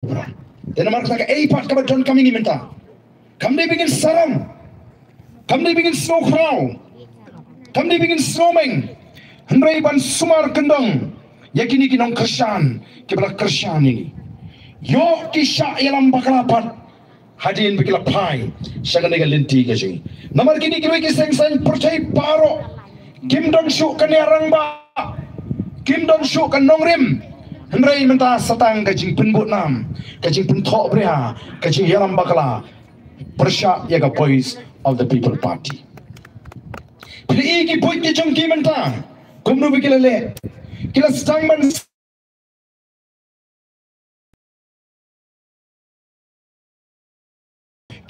Dan nama kita part kabar kami ni minta. Kami bikin sarang, kami bikin snow crown, kami bikin snowman. Hendrai ban sumar kendang. Yakini kinong Kristyan, kibala Kristyan ini. Yo kisah ialam bakalapat. Hadin bikila pai, sagan dengan linti kasih. Namar kini kini kisah yang percaya paro. Kim dong syuk kaniarang ba, Kim dong syuk kan nongrim. Hendrai minta satang kajing penbut nam, kajing pentok beria, kajing ialam bakala. Persyak yaga voice of the people party. Pilih ki point ki jengki minta. Kumnu bikila le, kila sedang man.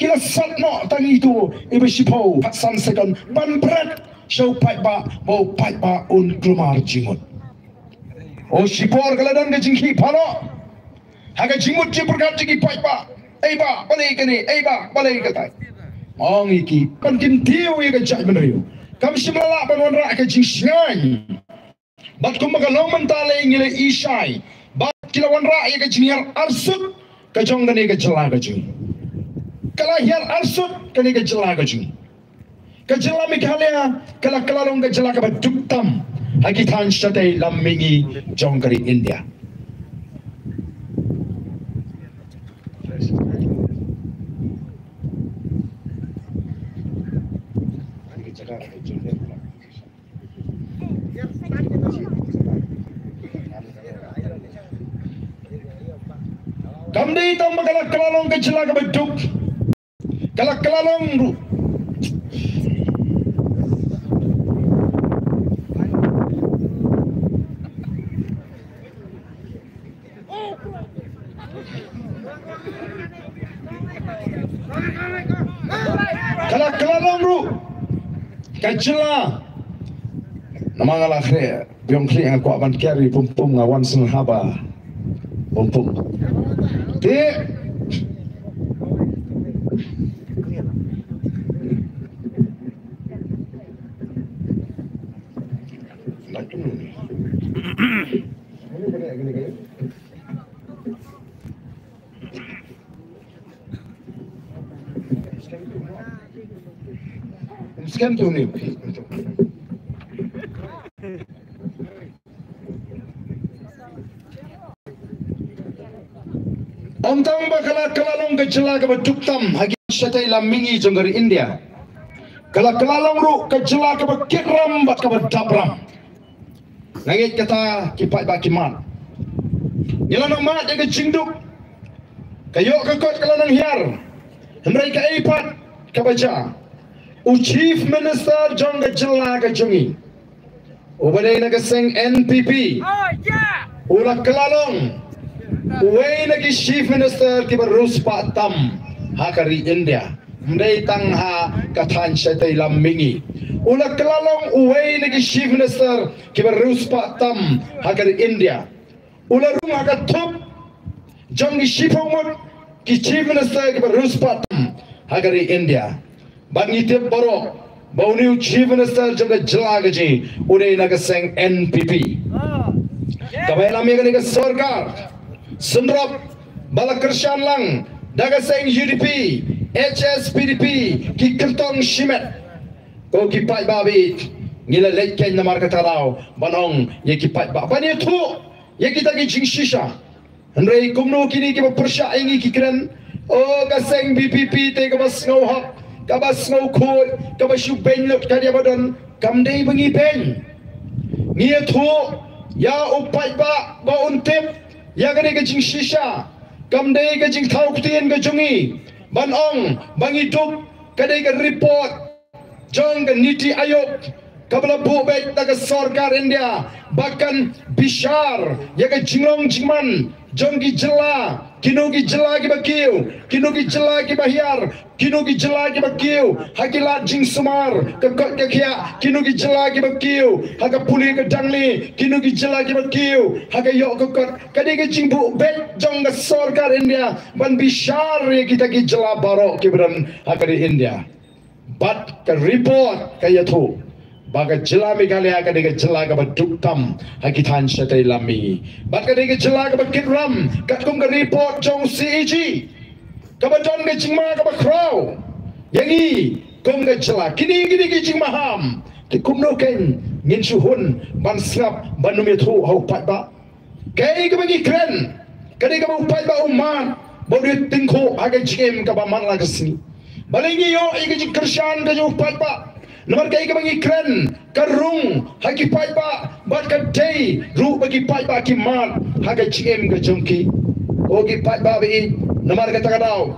Kila satno tang itu ibu sipo patsan second ban berat show pipe ba mau pipe ba un klumar jingut. Oh sipor kaladan ke jingki palo. Haga jingut je berkat jingki pipe ba. Ba balik kini, ba balik kata. Mong iki kan kintiu ya ke jai menayu. Kami semula bangun rak ke jingsingan. Bat kumagalong mentale ngile isai. Bat kilawan rak ya ke jingyar arsut kajong gani ke jelah kajing. Kalahir arsut kani ke jelah kajing. Kejelah mikhalia kala kalalong ke jelah ke baduktam. Hakitan syatay lamingi jong kari India. Kamdi tamba kalak kalalong ke jelah ke baduk. Kalak kalalong ru. Kalak kalalong ru. Kajela. Nama ngalah kre, biong kri ang kuat ban kari pumpung ngawan sen haba. Pumpung. Ti. Scam tu ni. Ontang bakala kalalong kejela ke baduktam hagi syatay lamingi jonggari India. Kala kalalong ru kejela ke bakitram bat ke badabram. Nangit kata kipat bakiman. Nila nang mat ke jingduk. Kayo kakot kala nang hiar. Hendrai ke ipat ke baca. Chief Minister jong kejela ke jongi. Ubadai naga sing NPP. Ulah kalalong. Uway nagi Chief Minister ki barus patam hakari India. Mdai tang ha katan syatay lamingi. Ulah kalalong uway nagi Chief Minister ki barus patam hakari India. Ulah rung hakat top jong ki shipomot ki Chief Minister ki barus patam hakari India. Bangi tip borok bauniu Chief Minister jong jela gaji uday naga seng NPP. Kabay lamingi ni ka sarkar. Sendrop bala Kristyan lang daga seng UDP HSPDP ki kentong shimet ko ki pai babit ngila lekken na marka taraw banong ye ki pai ba bani tu ye kita ki jing shisha andre kumno kini ki persya ingi ki kren o ka seng BPP te ka bas ngau hap ka bas ngau khoi ka bas yu ben lot ka dia badan kam dei bengi ben ngia tu ya upai ba ba untip ya gani ke jing shisha kamdei ke jing thau kutien ke jungi banong bangi duk kadai ke report jong ke niti ayok kabla bu baik daga sarkar India bahkan bishar ya ke jinglong jingman jong ki jela kinu ki jela ki bakiu kinu ki jela ki bahiar kinu ki jela ki bakiu hakilat jing sumar ke kot ke khia kinu ki jela ki bakiu haka puli ke dangli kinu ki jela ki bakiu haka yok ke kot kadai ke jing bu baik jong ke sarkar India ban bishar ya kita ki jela barok ki beran haka di India bat ke report kaya tu baga jela Meghalaya ka dega jela ka baduktam hakitan syatay lami bat ka dega jela ka bakitram kat kum ka report jong CEG ka badon ka jingma ka bakraw yangi kum ka jela kini ki jingmaham ti kum no ken ngin suhun ban snap ban numetru hau pat ba kai ka bagi kren ka dega ba pat ba umman bodu tingko aga jim ka ba man la kasini balingi yo iga jing kershan ka jo pat ba nomor kai ka bagi kren karung haki pat ba bat ka day ru bagi pat ba ki man haga jim ka jongki ogi pat ba bi nomor ka takadaw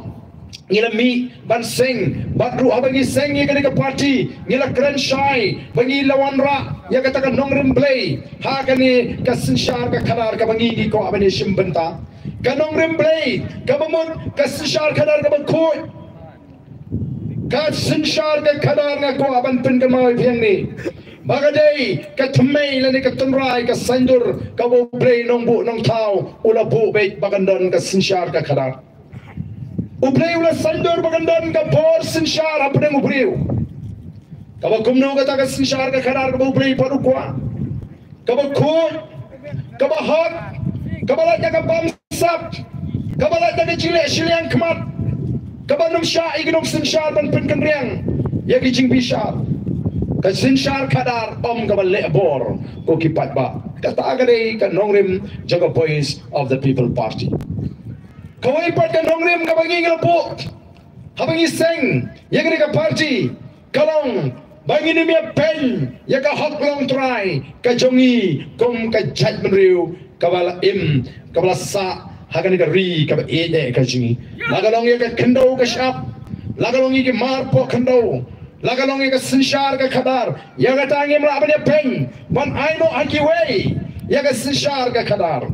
ngila mi ban sing bat ru abangi sing ye ka party ngila kren shai bangi lawanra ya ka taka nongrim play ha ka ni ka sinshar ka khanar ka bangi ki ko abani shimbanta ka nongrim play ka bamon ka sinshar khanar ka bakhoy ka sinshar ka khanar nga ko aban pin ka mai phiang ni bagadai ka thmei la ni ka tunrai ka sandur ka bo play nong bu nong thau ula bu be bagandon ka sinshar ka khanar ubreu la sandur bagandon ka por sinshar apne ubreu kaba kumno ka ta sinshar ka khanar ka ubreu paru kwa kaba khoi kaba hot kaba la ka bam sap kaba la ka chile shiliang kmat kaba num sha ignom sinshar ban pin kan riang ya ki jing bishar ka sinshar khadar om kaba le bor ko ki pat ba ka ta ga dei ka nongrim jaga voice of the people party kawai pat ka nongrim ka bangi ngelapo habangi seng ya ka party kalong bangi ni me pen ya ka hot long try ka jongi kom ka jat menriu kabala im kabala sa hagani ka ri ka e ka jingi lagalong ya ka kendo ka shap lagalong ki mar po kendo lagalong ya ka sinshar ka khadar ya ka tangi mla abane pen ban I know I ki way ya ka sinshar ka khadar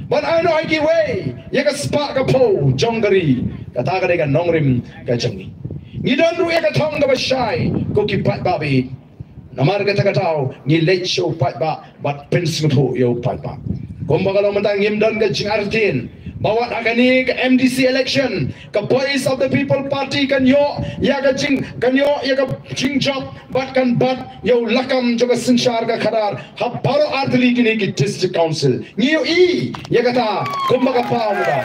ban I know I ki way ya ka spa ka po jongari kata ka de ka nongrim ka jangi ni don ru ya ka thong ka bashai ko ki pat babi namar ka takataw ni late show pat ba bat pins ngtho yo pat ba kumbaga mentang ngim don ka jingartin bawat agani ke MDC election ke voice of the people party kan yo ya ka jing kan yo ya ka jing job bat kan bat yo lakam juga sinshar ka khadar ha baro artli kini ki district council ni yo I ya kata kumbaga pa muda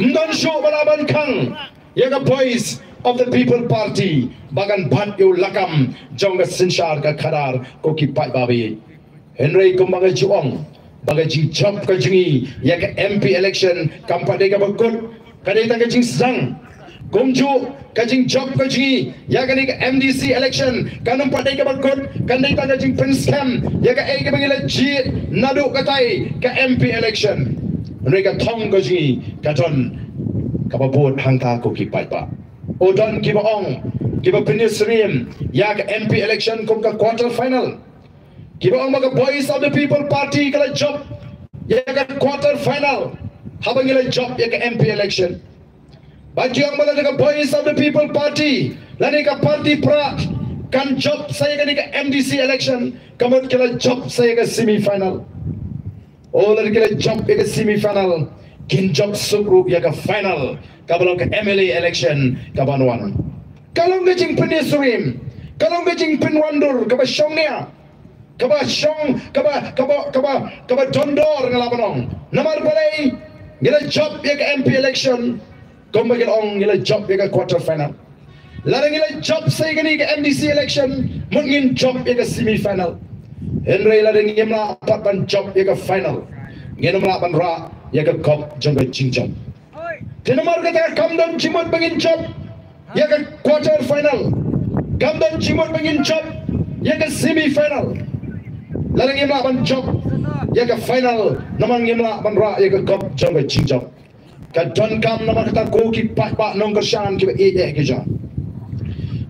ndon show balaban kang ya ka voice of the people party bagan bat yo lakam jonga sinshar ka khadar ko ki pai babi Henry kumbaga juong bagai jing job ka jingi ya ka MP election kampade ka bagkut kadai ta ka jing sang gomju ka jing job ka jingi ya ka ni ka MDC election kanum padai ka bagkut kadai ta ka jing prince cam ya ka ai ka bangila ji nadu ka tai ka MP election mereka thong ka jingi ka ton ka babot hangta ko ki pai pa odon ki baong ki ba pinisrim ya ka MP election kum ka quarter final kiba ang mga voice of the people party kala job ya ka quarter final habang ila job ya ka MP election bagi ang mga voice of the people party lani ka party pra kan job saya ka MDC election kamot kala job saya ka semi final o lani kala job ya ka semi final kin job sukru ya ka final kabalong ka MLA election kabanwan kalong gajing penisrim kalong gajing penwandur ka basyong niya kaba syong kaba dondor ngalabanong namar balai ngila job ya ka MP election kumbagil ong ngila job ya ka quarter final larang ngila job say gani ka MDC election mungin job ya ka semi final henry larang ngimla papan job ya ka final nginamla pan ra ya ka kop jong jingjob tinamar ka kamdon chimot bangin job ya ka quarter final kamdon chimot bangin job ya ka semi final larang imla ban job ya ka final namang imla ban ra ya ka kop jong jingjob ka don kam namang ta ko ki pa nong ka shan ki e ke ja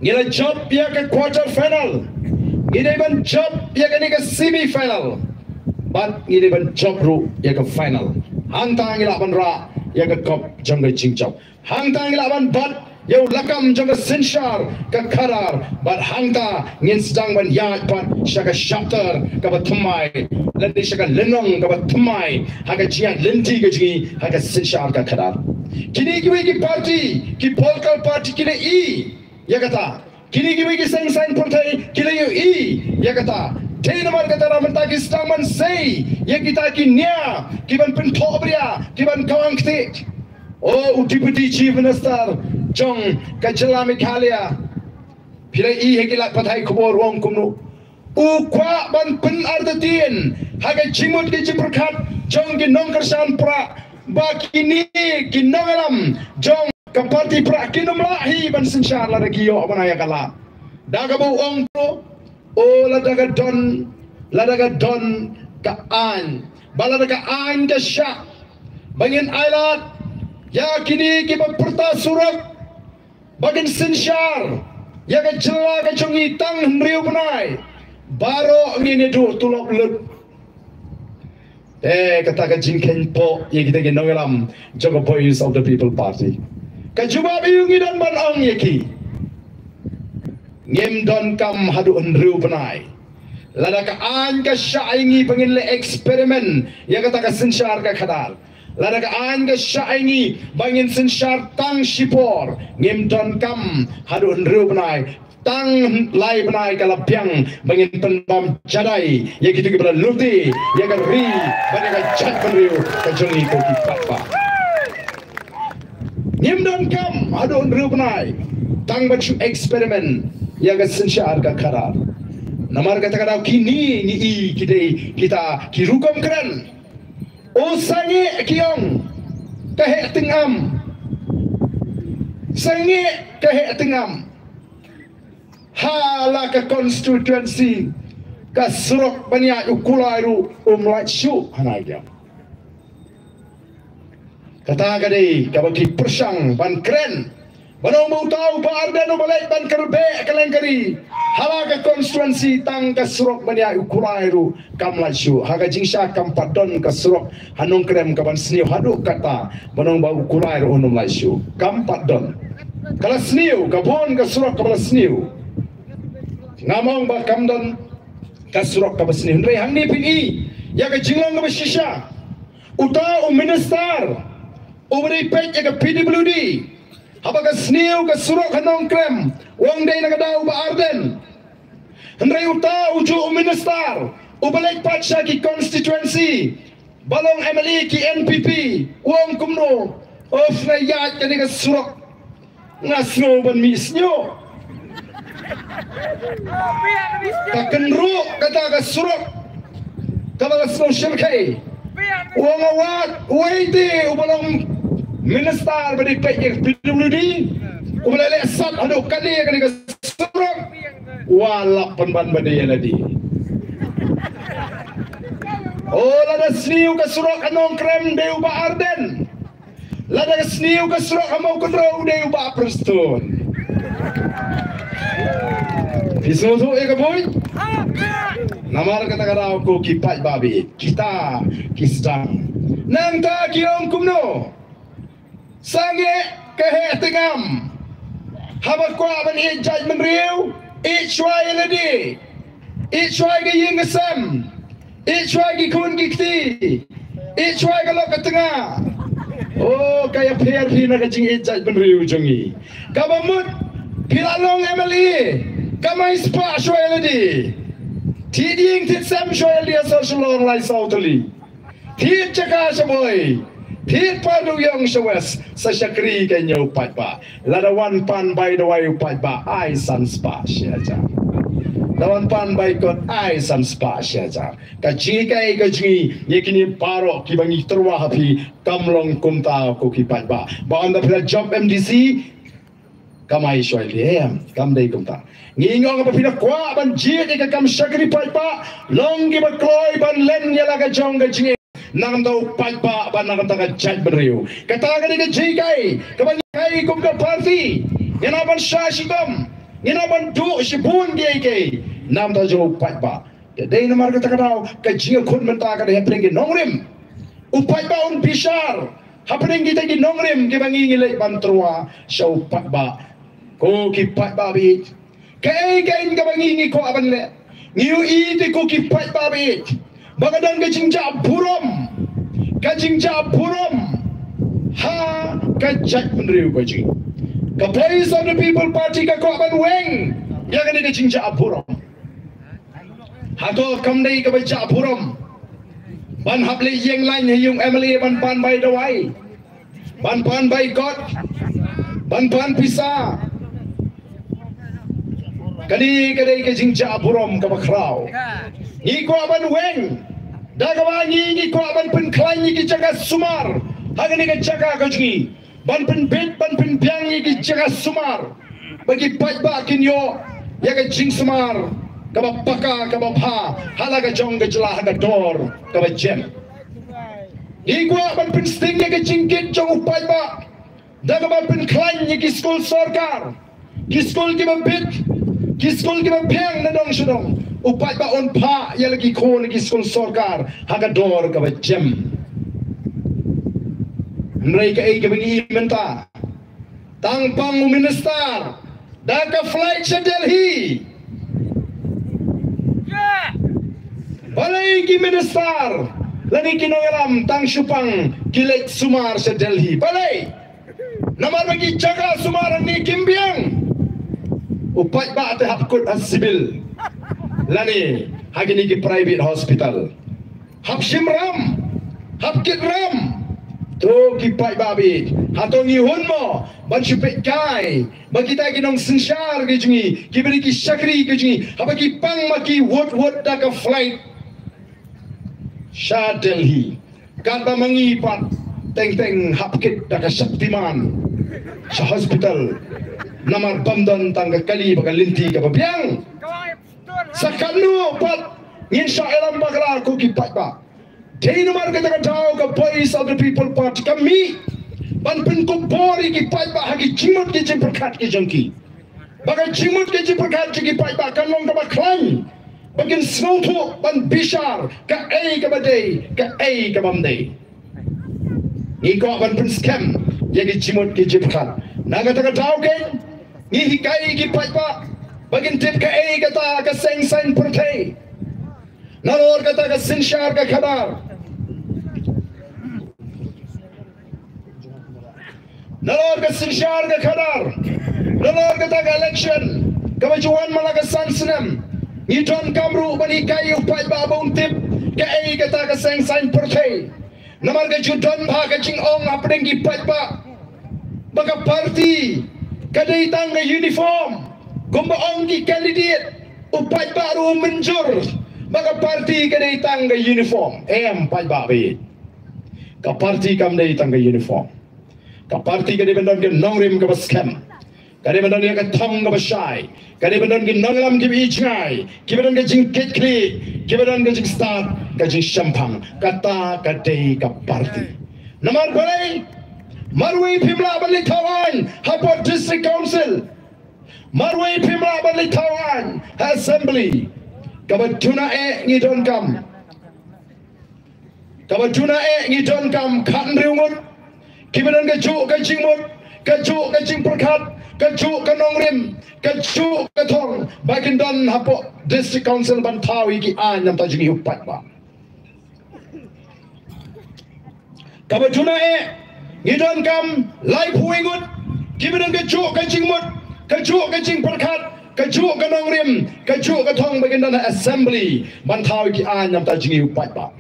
ngila job ya ka quarter final ngide ban job ya ka ni ka semi final bat ngide ban job ru ya ka final hang ta ngila ban ra ya ka kop jong jingjob hang ta ngila ban bat yo lakam jong sinshar ka kharar bat hangta ngin stang ban ya pat shaka chapter ka ba thmai landi shaka lenong ka ba thmai haga jian lenti ga ji haga sinshar ka kharar kini ki party ki political party kini I ya kata kini bagi seng pertai kila yu I ya kata day namar kata ramen tagi staman say ya kita kinya kiban pentok bria kiban kawang ktik oh deputy chief minister jong kajelami khalia pilai I hekilak patai kubor wong kumnu ukwa ban pen ardatin haga jimut ke jiperkat jong ki nong kersan pra bakini ki nongalam jong kapati pra kinum lahi ban sinsar la regiyo banaya kala daga bu ong pro o la daga don ka an bala daga an ka sya bangin ailat ya kini ki perta surat bagin sinsar ya ka jela ka jongi tang henriu banai baro ngini du tulok lut kata ka jingken po ye kita ke nongalam jong voice of the people party ka juba biungi dan ban ong yeki ngem don kam hadu henriu banai lada ka an ka syaingi pengin le eksperimen ya kata ka sinsar ka khadal lada ka an ka syaingi bangin sinsar tang shipor ngem don kam hadu henriu banai tang lai banai kala piang bangin penbam jadai ya gitu ke luti ya ka ri bani ka chat penriu ka jongi ko ki papa ngem don kam hadu henriu banai tang bachu eksperimen ya ka sinsar ka khadal namar kata kata kini ni I kita kirukom keren o sange kiong kahe tingam sange kahe tingam hala ka constituency ka surok bania ukulairu umlachu hanaya kata kade kabaki persang ban keren Banong mau tahu ba Arden balik ban kerbe kalengkari hala ka constituency tang ka surok bania ukulairu kamlachu haga jingsha kampadon ka surok hanong krem ka ban sniu hadu kata banong ba ukulairu unum lachu kampadon kala sniu ka bon ka surok ka bala sniu ngamong ba kamdon ka surok ka basniu ndre hangni pini ya ka jinglong ka basisha uta minister ubri pek ya ka PWD Apakah sniu ke surok hanong krem wong day nagadau ba Arden Hendray uta uju minister ubalik patsya ki constituency balong MLE ki NPP wong kumno of na yat kani ka surok ngasno ban misnyo kakenru kata ka surok kabala social kay wong awat waiti ubalong minister beri pek PWD ubalale sat adu kali kani ka surok wala penban badai ladi oh lada sniu ka surok anong krem deu ba Arden lada sniu ka surok amau kontrol deu ba Preston Isuzu ka boy namar kata kata aku kipat babi kita kisdang nang ta kiong kumno sange kehe tengam habat ko aban I judgment riu I chwai ladi I chwai ke ying sam I chwai ki kun gikti I chwai ka lok tengah oh kaya player na ka jing I judgment riu jongi kabamut pilalong MLE kamay spa chwai ladi tiding tit sam chwai ladi social long lai sautali tit chaka saboy Hit padu yang sewes sesakri kenya upat ba ladawan pan by the way upat ba ai san spa syaja lawan pan by kot ai san spa syaja kaji kai kaji yekini paro kibangi terwa hapi kamlong kumta ko kipat ba anda pila job MDC kamai shoy liam kam dei kumta ngingong apa pila kwa ban jit ka kam sakri pat ba long gi ba kloy ban len yala ka jong ka jingi nang daw pagpa ba nang taga chat beriu kataga ni jikai kabangai kum ka party yanaban shashigam yanaban du shibun gei nam da jo pagpa dei namar kata daw ka jinga kun menta ka happening gi nongrim upagpa un bishar happening kita gi nongrim gi bangi ngilai bantrua show pagpa ko ki pagpa bi kai ka bangi ngi ko aban le ngiu iti ko ki pagpa bi Bagadan kajingja burom ha kajat menriu kajing Ka Voice of the People Party ka ko ban weng. Ya kan ni jingja apurom. Hato kam dei ka baca apurom. Ban hable yeng lain yung Emily ban pan bay dawai. Ban pan bay God. Ban pan pisa. Kani kadai ka jingja apurom ka bakraw. Ni ko ban weng. Dagawa ni ko ban pen klain ni ki jaga sumar. Hagani ka jaga ka jingi. Ban pen bet ban pen biang ni ki jaga sumar. Bagi pajba kinyo ya ka jing sumar. Ka baka ka bapha halaga jong ka jela haga dor ka jem. Ni ko ban pen sting ni ka jingkit jong pajba. Dagawa pen klain ni ki school sarkar. Ki school ki bet Kiskol kita piang na dong sedong. Upat ba on pa ya lagi ko lagi skol sarkar haga dor ka jem. Mereka ke bagi menta. Tangpang minister daka flight sa Delhi. Balai ki minister lagi kinongaram tang supang kilet sumar sa Delhi. Balai namar bagi jaga sumar ni kimbiang. Upat ba ate hapkut as sibil lani hagini ki private hospital hap simram hap kit ram to ki pai babi hatong ihun mo ban supet kai bagi ta kinong sensyar ki jungi ki beri ki syakri ki jungi haba ki pang maki wot da ka flight sha Delhi kan ba mangipat teng hap kit da ka Shaktiman sa hospital namar bandon tangga kali bakal linti ka babiang sakanu pat insya Allah bakal aku kipat ba dei namar kata tau ka Voice of the People Party kami ban pin ko bori kipat ba hagi cimut ke jemperkat ke jengki bakal cimut ke jemperkat ke kipat ba kan long ka baklan bagin snowto ban bishar ka ai ka badai ka ai ka bamdai iko ban pin scam yagi cimut ke jemperkat naga tau ke ni hikai ki paipa bagin tip ka ai kata ka seng sign pertai nalor kata ka sinshar ka khabar nalor ka sinshar ka khabar nalor kata ka election ka bajuan malaga sansnam ni ton kamru bani kai upai ba bong tip ka ai kata ka seng sign pertai namar ka judon bha ka ching ong apdeng ki paipa baka party kadai tangga uniform kumba onggi candidate upai baru menjur maka parti kadai tangga uniform pai babi ka parti kam dai tangga uniform ka parti kadai bendon ke nongrim ka scam kadai bendon ke thong ka shai kadai bendon ke nonglam ke ichai ke bendon ke jingkit kli ke bendon ke jing start ka jing champang kata kadai ka parti namar balai Marwai Pimla Balitawan Hapot District Council Marwai Pimla Balitawan Assembly Kabatuna ngidon kam Kabatuna ngidon kam kan riungut kibadan kejuk kajingmut kejuk kajing perkat kejuk kanongrim kejuk ketong bagian don Hapot District Council Bantawi ki an yang tajungi upat ba Kabatuna ngidon kam lai puingut kibadan kejuk kajingmut kejuk kajing perkat kejuk kanongrim kejuk ketong bagian don Assembly Bantawi ki an yang tajungi upat ba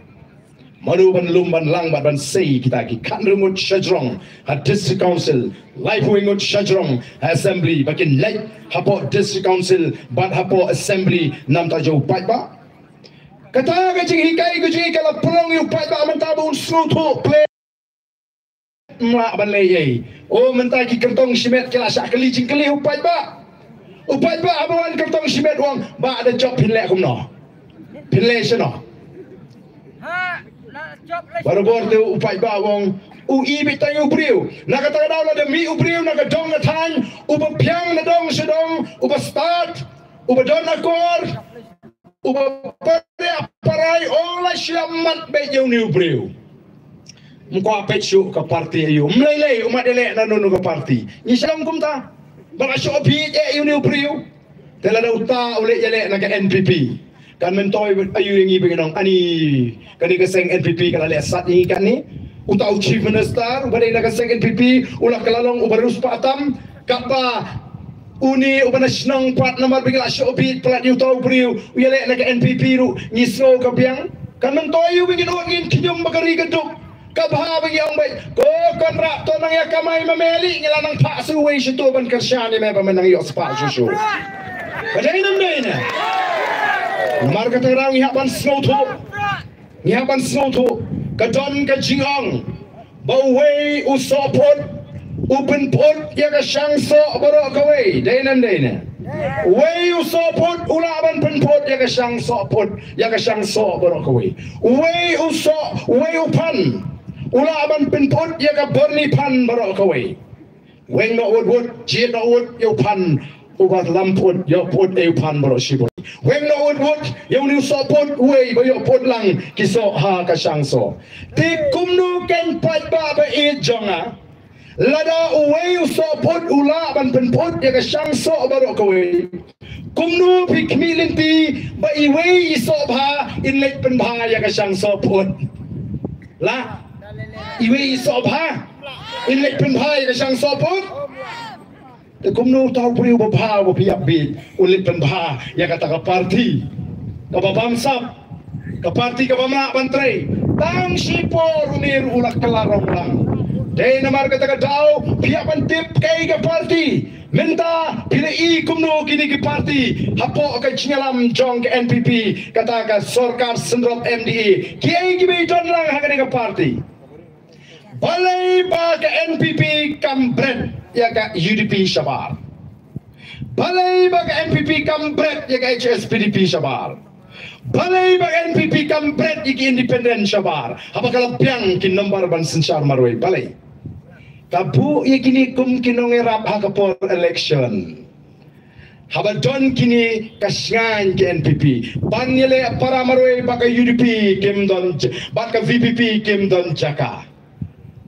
Madu ban lum ban lang ban sei kita ki kan rumut shajrong ha District Council lai puingut shajrong Assembly bagian lai hapo District Council ban hapo Assembly nam tajo upat ba kata kajing hikai kajing kala pelong yu upat ba mentabun slutu play mak ban lei oh mentai ki kertong simet kala sak kali jing kali upat ba abawan kertong simet wang ba ada job pinlek kumno pinlek seno ha baru borte upat ba wang ui bitay ubriu nakataga daw la demi ubriu nagadong na tan uba piang na dong sedong uba start uba don akor uba pare parai ola syamat be yung ni ubriu mko apetsu ka parti ayu mlele umat dele na nunu ka parti ni salam kumta baka shopi yung ni ubriu tela da uta ule jale na ka NPP kan mentoy ayu yang ibig nong ani kani kaseng NPP kala lesat ni kan ni utau chief minister badai na kaseng NPP ulah kalalong ubarus patam kapa uni ubana senang pat nomor bigla shopit plat yu tau priu uyale nak NPP ru ngisro ka biang kan mentoyu bingin ongin kinyum bakari geduk kabha bagi ang bay ko kontra to nang ya kamay mameli ngila nang pa suway situ ban kersyani me pamanang yo spa susu padai nam dai na marka terang ihaban snow to kadon ka jingong baway usopot Open pot ya ka syangso baro kawai dainan way usopot ulaban penpot ya ka syangso pot ya ka syangso baro kawai way upan ulaban penpot ya ka berni pan baro kawai weng no wood jit no wood yo pan ubat lampot yo pot e pan baro sibot weng no wood yo ni usopot way bayo pot lang kiso ha ka syangso tikumnu ken pat ba ba e jonga lada uway usopot ula ban penpot ya ka syangso baro kawai kumnu pikmilinti ba iway isobha inlet penbha ya ka syangso pot la iway isobha inlet penbha ya ka syangso pot te kumnu tahu priu babha bo piap bit ulit penbha ya ka taka parti ka babamsap ka parti ka bamna bantre tang sipor unir ulak kelarong lang Dai namar kata dau piapan tip kai ke parti minta pilih kumno kini ke parti hapo ke cingalam jong ke NPP kata ke sorkar sendrop MDE kiai gibi don lang hagani ke parti balai ba ke NPP kampret ya ke UDP Syabar balai ba ke NPP kampret ya ke HSPDP Syabar balai ba ke NPP kampret ya ke independen Syabar apa kalau piang kin nomor ban sensar marwai balai kabu ikini kum kinong erap hakapor election habadon kini kasngan ke NPP banyele para marwe baka UDP kim don baka VPP kim don jaka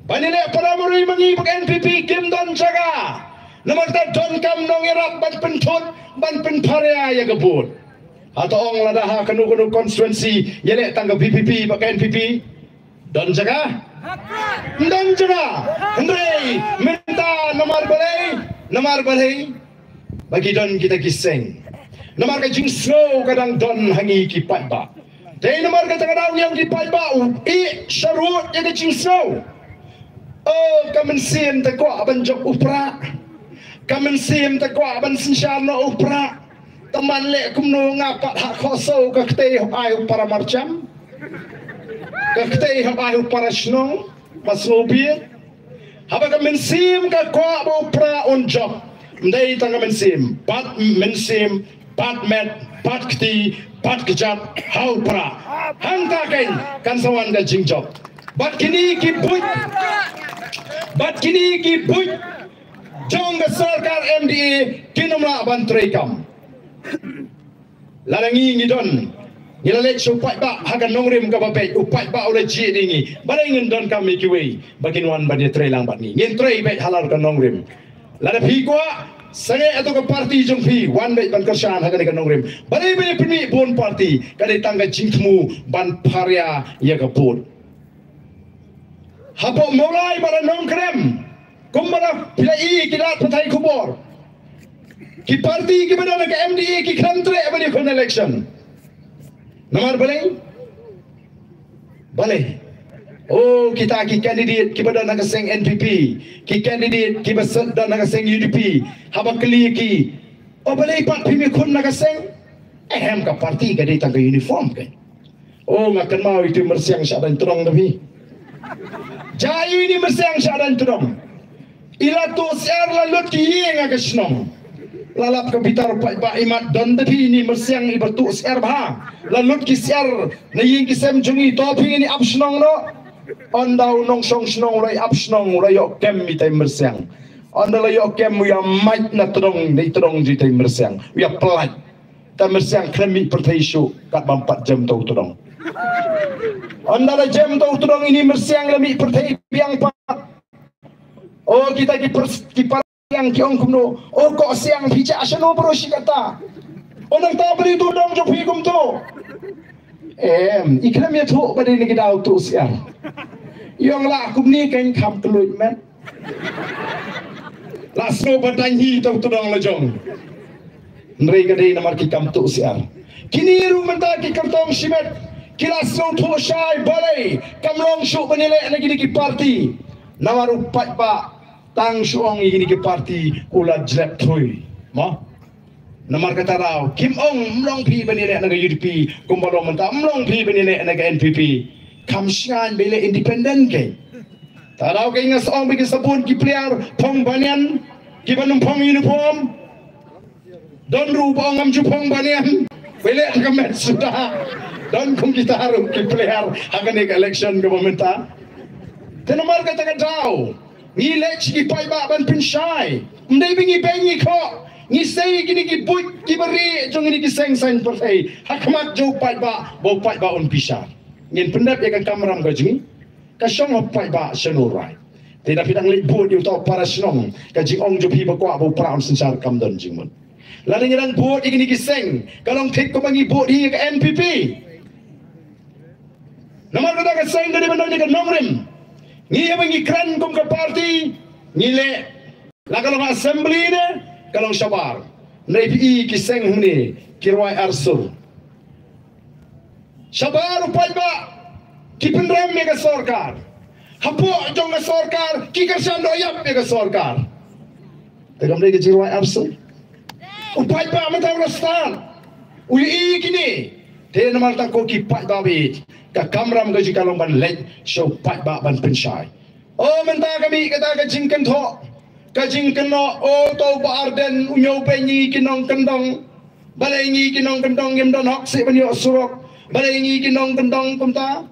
banyele para marwe mangi baka NPP kim don jaka nomor ta don kam nong erap ban pentot ban penparea ya gebut atau ong lada ha kanu constituency yele tangga VPP baka NPP don jaga dan juga Hendrei minta nomor balai bagi don kita kiseng nomor kajing slow kadang don hangi kipat ba dari nomor kata kadang yang kipat ba syarut yang kajing slow kamen sim takwa ban jok upra kamen sim takwa ban sinsyano upra teman lek kumno ngapat hak khoso ka kete ai para marcham kaktai habahu para snong maslobi haba ka mensim ka kwa bo pra on job ndai tanga mensim pat mensim pat met pat kti pat kejat hau pra hangta kan sawan ka jing job bat kini ki buj jong ka sarkar MDA kinomla bantrei kam larangi ngidon Nilai upat ba hagan nongrim ka bape upat ba oleh ji dingi balai ngin don kami kiwi bakin wan bani trelang bat ni ngin trei be halal ka nongrim lada phi kwa sange atau ke parti jong phi wan be ban kersan hagan ka nongrim balai be pini bon parti kali tangga jingtmu ban paria ya ka put hapo mulai bara nongkrem kumbara pilai kidat patai kubor ki parti ki badana ka MDA ki krantre abani kon election nomor balai oh kita ki candidate ki pada nak seng NPP ki candidate ki basat dan nak seng UDP haba kli ki oh balai pat pimi kun nak seng hem ka parti ka datang ke uniform kan oh ngakan mau itu mersiang syadan terong tapi jai ini mersiang syadan terong ila tu siar lalut ki yang ka snong lalap ke bitar pak imat dan tapi ini mersiang ibatu siar bah lalut ki siar na ying ki sem jungi topi ini absnong no ondau nong song snong rai absnong rai yok kem mi tai mersiang onda la yok kem ya mait na terong dei terong ji tai mersiang ya pelat ta mersiang kremi pertai syu kat 4 jam tau terong onda la jam tau terong ini mersiang lami pertai biang pak oh kita ki yang kiong kumno oh kok siang hija asano bro kata onang ta beri tu dong jopi kum tu ikram ya tu pada ni kita auto siang yang lah kum ni kan kam keluit men Lasno batangi tau tudang lejong. Mereka deh namar kikam tu siar. Kini rumah ki kartong simet. Kilasno tu syai balai. Kamlong syuk menilai lagi di parti. Namar upat pak. Tang syuang ini di parti. Ulat jelek tui. Ma? Namar kata rau. Kim Ong mlong pi menilai naga UDP. Kumbalong mentah mlong pi menilai naga NPP. Kamsyan bela independen ke. Tarau ke ingat seorang bagi sabun ki peliar pong banyan. Ki banung pong uniform. Don rupa ngam jupong banian. Bela kemet sudah. Don kum kita harus ki peliar akan ke election ke pemerintah. Tenamar kata kau. Ni lek ki pai ba ban pinsyai. Mendai bingi bengi ko. Ni sei kini ki buit ki beri jong ini ki seng seng pertai. Hakmat jo pai ba bo pai ba on pisar. Ngin pendap ya kan kamram ka jing. Ka syong pai ba senurai. Tidak pidang lek buat you tau para senong. Ka jing ong jo pi ba kwa bo praun sensar kam don jing mun. Lalu nyerang buat ini ki seng. Kalau tek ko mangi buat hi ka NPP. Nomor kata ka seng dari bandar ka nomrim. Ni mangi kran kum ka parti. Ni le. La kalau assembly ne kalau syabar. Nei pi ki seng huni kirwai arsul. Syabar upai ba ki penrem mega sarkar. Hapo jong ga sarkar ki kersan doyap mega sarkar. Tegam dei ke kirwai arsul. Upai ba mata rastan. Ui kini. Te namal ta ko ki pai ba bit. Ka kamram ga jikalong ban lek show pai ba ban pensyai. Oh menta kami kata ka jingken tho. Ka jingken no o to ba arden unyo penyi kinong kendong. Balai ngi kinong kendong yem don hok se ban yo surok. Balai ngi kinong kendong kumta.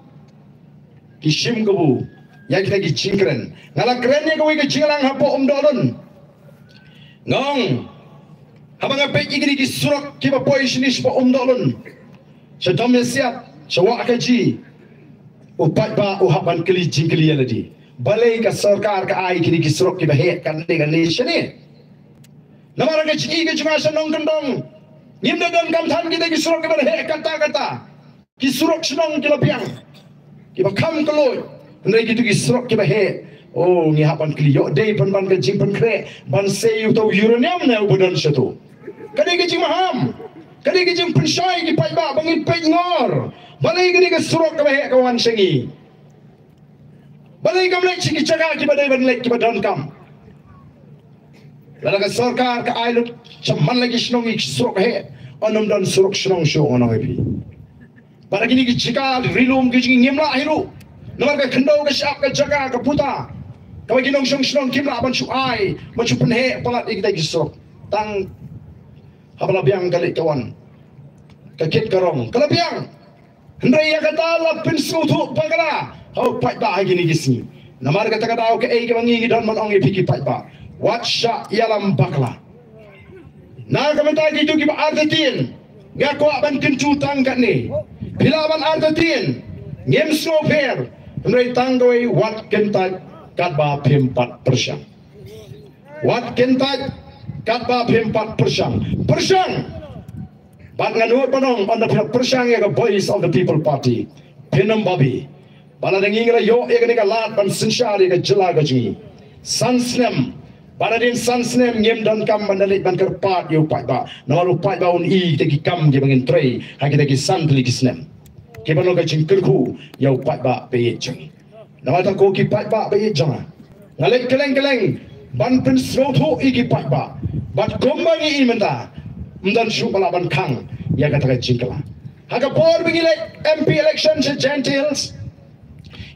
Kishim kebu. Ya kita ki jingkren. Ngala keren ya kowe ke jinglang hapo dolon. Ngong. Habang apek igri ki surok ki ba poisinis pa dolon. Sa dom siap, sa wa ka ji. Upat ba uhaban keli jingkeli ladi. Balai ka sarkar ka ai kini ki surok ki ba he kan de kan nation ni. Namara ka ji ke junga sa nong kendong. Nimda don kam than kita ki surok ki ba he kata-kata. Ki surok senong ki lapiang. Ki ba kam keloi. Ndai gitu ki surok ki ba he. Oh ni haban keli yo dei pan ban ka jing pan kre ban sei u tau uranium na ubudan satu. Kadi ki jing maham. Kadi ki jing pensyai ki pai ba bangin pai ngor. Balai kini ke surok ki ba he kawan sengi. Balai kam lek ki jaga ki ba dei ban lek ki ba don kam. Lala ka sarkar ka ai lut chaman lagi senong ki surok he. Onum don surok senong show onong epi. Para kini ki jika rilum ki jing nyemla hiru. Nomor ka kendo ka syap ka jaga ka puta. Kau ginong syong senong kimla ban su ai, ban su penhe palat kita ki surok. Tang habala biang kali kawan. Kakit karong. Kalabiang. Hendai ya kata lapin sutu pagala. Hau pai ba gini gisi. Namar kata kata au ke ai ke bangi don man ong epiki pai ba. Watsha yalam bakla. Na kamenta gitu ki ba artetin. Ga ko ban kencu tangkat ni. Bila ban artetin. Ngem snoper. Hendai tanggoi wat kentat kat ba 4%. Wat kentat kat ba 4%. Persyang. Bat nganur panong on the persyang ya voice of the people party. Pinam babi. Bala dengi ngira yo ya ka lat ban sinsyari ka jela ka ji. Sansnem. Bala din sansnem ngem dan kam bandalit ban kerpat yo pai ba. Nawalu pai ba un i te ki kam ge bangin trei. Ha kita ki santli ki snem. Ke bano ka jingkelku yo pai ba pe jeng. Nawal ta ko ki pai ba pe jeng. Ngalek keleng-keleng ban pensroto i ki pai ba. Bat kombangi i menta. Mdan syu palaban kang ya kata jingkela. Haga por bingile MP election se Gentiles.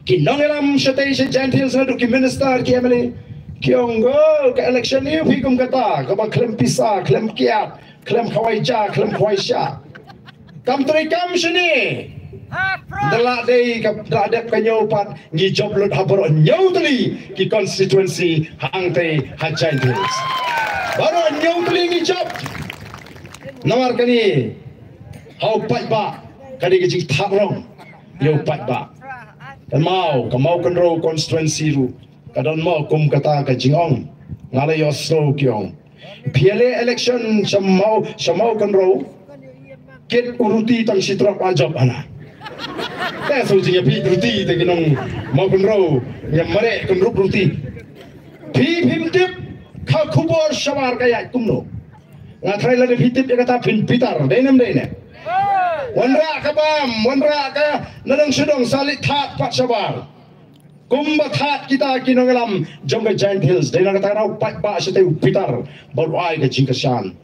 Ki nongelam shatay se Gentiles na ki minister ki emily. Ki ongo ka election ni fikum kata ka ba klem pisa, klem kiat, klem kawaija, klem kawaisha. Kam tri kam sini. Dala day ka dadep kanyo pat ngi job lot haboro nyawtali ki constituency hangte ha Gentiles. Baro nyawtali ngi job. Namar kani hau pai ba kadi ke thakrong yo pai ba kan mau kan ro constituency ru kadon mau kum kata ka jingong ngale yo snow kyong PLA election samau kan ro ket uruti tang sitrok ajab ana ta so jinga pi uruti te kinong mau kan ro ya mare kan rup uruti pi phim tip kha khubor shamar kaya kumno ngatrai la hitip ya kata pin pitar denem dene wanra ka nadang sudong salit that pat sabar kumba that kita kinongalam jongga Giant Hills dena kata rau pat ba sete pitar baru ai ka jingkasan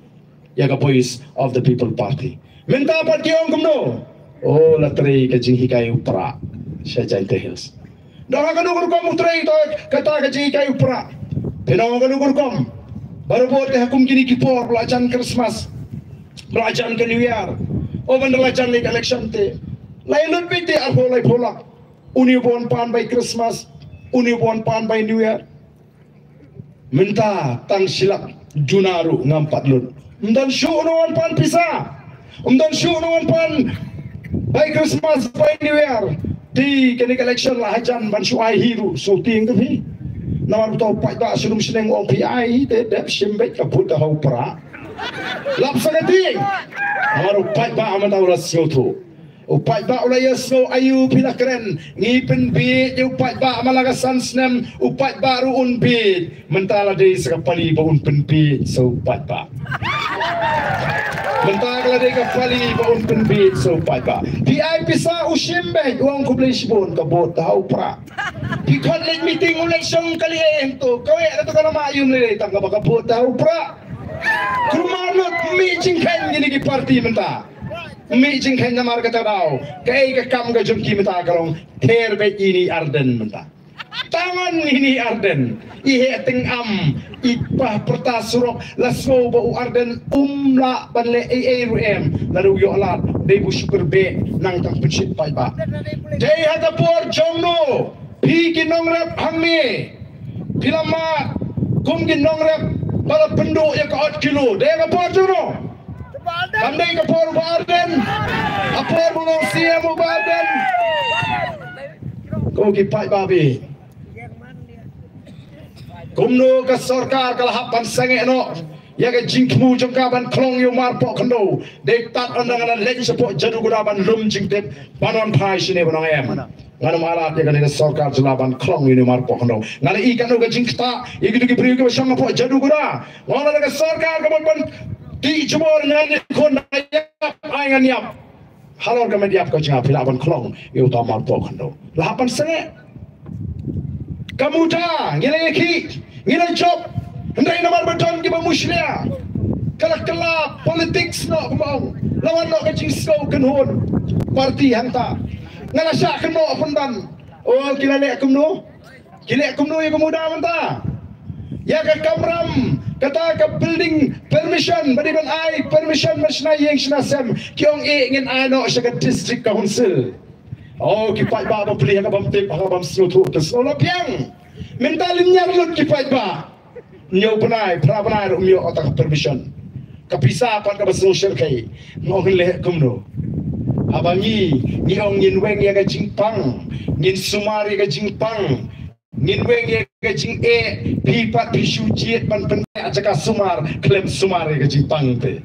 ya ka voice of the people party minta pat kiong kumno oh latri ka jinghikai upra sa Giant Hills dah ka nugur kom utrai to kata ka jinghikai upra pinong ka nugur kom baru buat hukum gini kipor belajan Christmas belajan ke New Year oh belajan lagi election te lain lebih te arho lai polak uni bon pan by Christmas uni bon pan by New Year minta tang silap junaru ngampat lun dan show no pan pisa dan show no pan by Christmas by New Year di kini election lah hajan ban suai hiru so ting ke nawar to pai ba surum sineng ong pi te dep simbet ka puta hau pra lap sagati nawar pai ba amata ura sioto o pai ba ura yasno ayu pila keren ngipen bi yu pai ba amalaga sansnem o pai ba ru un bi mentala de sakapali ba un pen bi so pai ba mentala de kapali ba un pen bi so pai ba pi pisa usimbe uang kublish bon ka bot hau pra Ikon leg meeting ulit siyang kalihen to. Kaya ito ka na maayong nilitang ka baka puta upra. Kumarot, meeting kan gini ki party menta. Meeting kan na markata daw. Kaya kakam ka jom kimita karong terbe ini Arden menta. Tangan ini Arden. Ihe ting ipah perta surok lasmo bau Arden umla banle ARM lalu yo alat debu syukur be nang tang pensit pai ba. Jai hatapor jomno. Pi kinong rep hangni pilamat kum kinong rep bala penduk ya ka 8 kilo de ka por juno andai ka por Arden apor mo sia mo Arden ko ki pai babi kumno ka sarkar kalahapan sange no ya ka jingmu jongka ban klong yo mar po kando de tat ondangan legi support jadu gudaban lum jingtep banon pai sine bonang em ngana mala te kana sarkar julaban klong ini mar po kando ngana ikan no ka jingta igitu ki priyo ka shanga po jadu guda ngana ka sarkar ka ban ti jumor ngani kon yap ai ngani yap halor ka mediap ka jinga pilaban klong yo ta mar po kando lahapan sange kamuda ngile ki ngile job hendai nomor beton ki bamuslia kala politics no mau lawan no ka jingso kenhon parti hangta ngala sya keno pendan oh kilale kumno ya kemuda menta ya ka kamram kata ka building permission badiban ai permission masna yang snasem kiong ingin ano sa ka district council oh ki pai ba beli ka bam tip ka bam sutu ke solo piang mentalin nyar lut ki pai ba nyo panai pra panai umyo otak permission kapisa pan ka basu shirkai ngong le kumno abangi ni ong yin weng ya ka jingpang ngin sumari ka jingpang ngin weng ya ka jing pipat pisu jiet ban pen ajaka sumar klem sumar ya ka jingpang te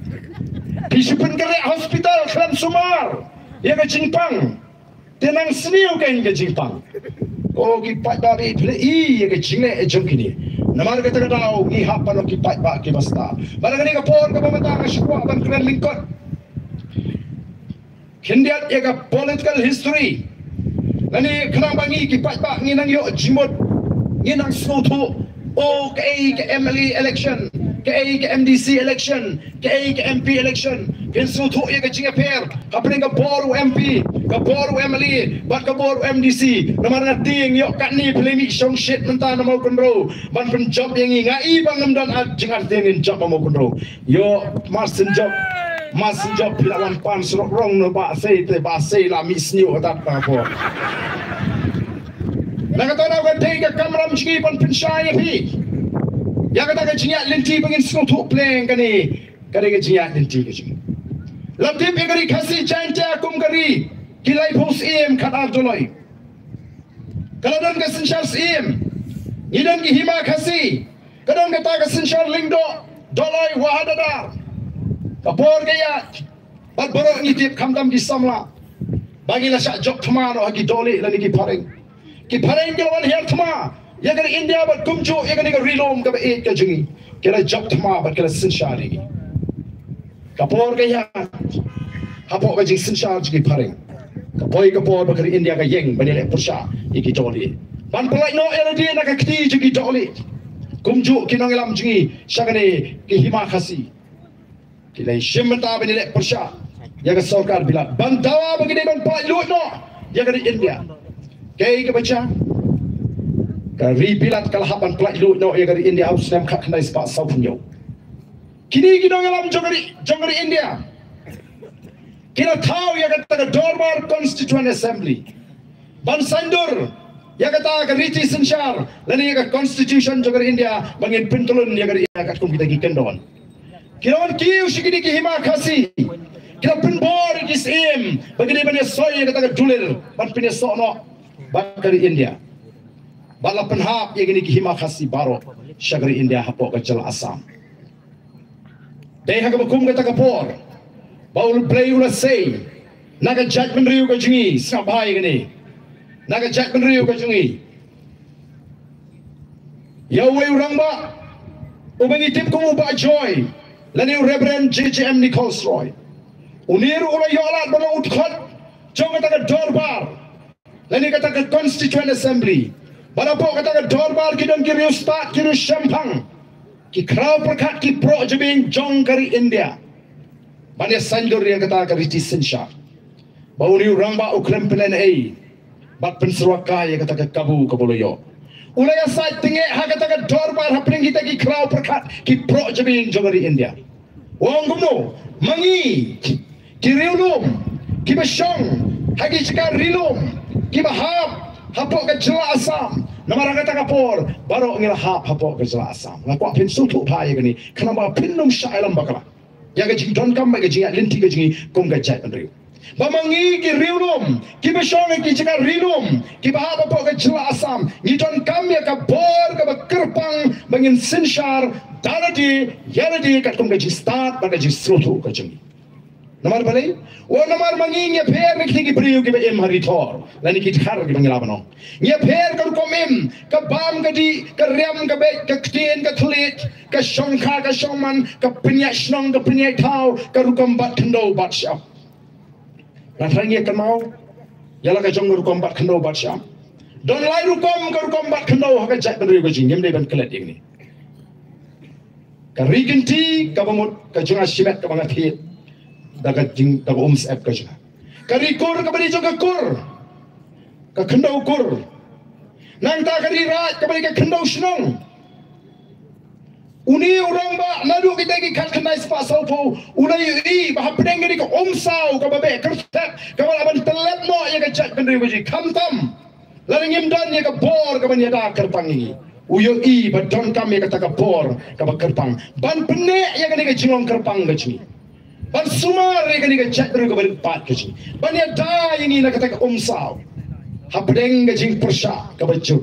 pisu pen kare hospital klem sumar ya ka jingpang tenang sniu ka jingpang oh ki pat dari ple ya ka jingle jong kini namar ka tagadaw ni hapan ki pat ba ki basta barangani ka por ka pamata ka shukwa ban kren lingkot Kindiat ya ka political history nani kenang bangi ki pat ba nginang yo jimot nginang soto o ka MLA election ka MDC election ka MP election kin soto ya ka jinga per happening ka boru MP ka boru MLA bat ka boru MDC namar na ting yo ka ni plemi song shit menta na mo kunro ban pen job yang ngai bang namdan at jingar tengin job mo kunro yo marsin job Masih job pilawan pan serok rong no ba sei la misniu atat pa po. Nakataw ka tay ka kamram chiki pan pinshaya pi. Ya kata ka jinya linti bangin sno thu pleng kani ka jinya linti ka jing. Lamti pe kari khasi chanta kum kari kilai phos em khatar doloi. Kaladan ka sinshar em. Idan ki hima khasi. Kadang kata ka sinshar lingdo doloi wahadadar. Kapor kaya bat borok ngitip kamdam di samla bagi la syak job thma no hagi dole la ni ki pareng ke lawan her thma Ya kan India bat kumju ya kan rilom ka eight ka jingi. Kira job thma bat kira sinshari. Kapor ka ya. Hapo ka jing sinshar jingi paring. Kapoi kapor ba kiri India ka yeng banile pursha iki joli. Ban pelai no ya dia nak kiti jingi joli. Kumju kinong ilam jingi syagane ki hima khasi. Kila shimta banile pursha. Ya ka sarkar bila bantawa begini ban pelai lu no. Ya kan India. Kay ka baca ribilat kalahapan pelak lu no ya dari India harus nam kak kendai sepak sau punyo. Kini kita ngalam jongari India. Kita tahu ya kata Dormar Constituent Assembly. Ban Sandur ya kata ke Riti Senshar. Lani ya Constitution jongari India bangin pintulun ya dari India kat kum kita gikendon. Kita wan kiu sikini ki hima kasi. Kita penbor ki sim bangin banya soy ya kata dulir ban pinya sono ban dari India. Bala penhap yang ini hima khasi baro syagari India hapok ke jala Assam. Dai haka bakum kata kapor. Baul play ula say. Naga judgment riu ke jungi sabai gini. Naga judgment riu ke jungi. Ya wei urang ba. Ubangi tip kumu ba joy. Lani Reverend JJM Nichols Roy. Uniru ula yolat bala utkot. Jong kata dorbar. Lani kata Constituent Assembly. Balapo kata ke dorbar kidon kiri ustad kiri syampang ki kraw perkat ki pro jebing jong kari India banya sanjur yang kata ke Riti Senshar bau ni urang ba ukrem pelen ai bat penserwaka yang kata ke kabu kaboloyo ulai asai tinge ha kata ke dorbar hapring kita ki kraw perkat ki pro jebing jong kari India wong gumno mangi ki riulum ki besyong hagi cika rilum ki bahab hapok ke jela Assam namara kata kapor baru ngira hapok ke jela Assam ngakwa pin sutu phai gani kanamba pinnum shailam bakala ya ga jing don kam ga jing linti ga jing kum ga jai andriu bamangi ki riulum ki besong ki jika rilum ki bahap hapok ke jela Assam ni don kam ya ka bor ka kerpang bangin Senshar daladi yaladi kat kum ga jing start ba ga jing sutu ga jing namar balai o namar mangi nge pher ne ki priu ki be em haritor lani ki thar ki mangilabano nge pher ka komem ka bam ka di ka rem ka be ka ktin ka thlit ka shongkha ka shongman ka pinya shnong ka pinya thau ka rukom bat khndo bat sha la thangi ka mau yala ka jong rukom bat khndo bat sha don lai rukom ka rukom bat khndo ka jat ban riu ka jing yem dei ban klet ing ni ka riginti ka bamut ka junga shimet ka bangathi dagat jing daga sep ka jina kari kur ka bari joga kur ka khandau kur nang ta kari raj ka bari ka khandau shnong uni urang ba nadu kita ki khat khandai spa sau po ulai i ba hapdeng ni ka sau ka babe kertet ka bala ban telet no ya ka chat ben riwi kham tam laring im dan ya ka bor ka ban ya da kerpangi uyo i ba don kam ya ka ta ka bor ka ba kerpang ban pene ya ka ni ka jingong kerpang ka chi ban sumar ni ka chat ru ka ban pat ka chi ban ya da ini na ka ta sau hapdeng ka jing persha ka ba chu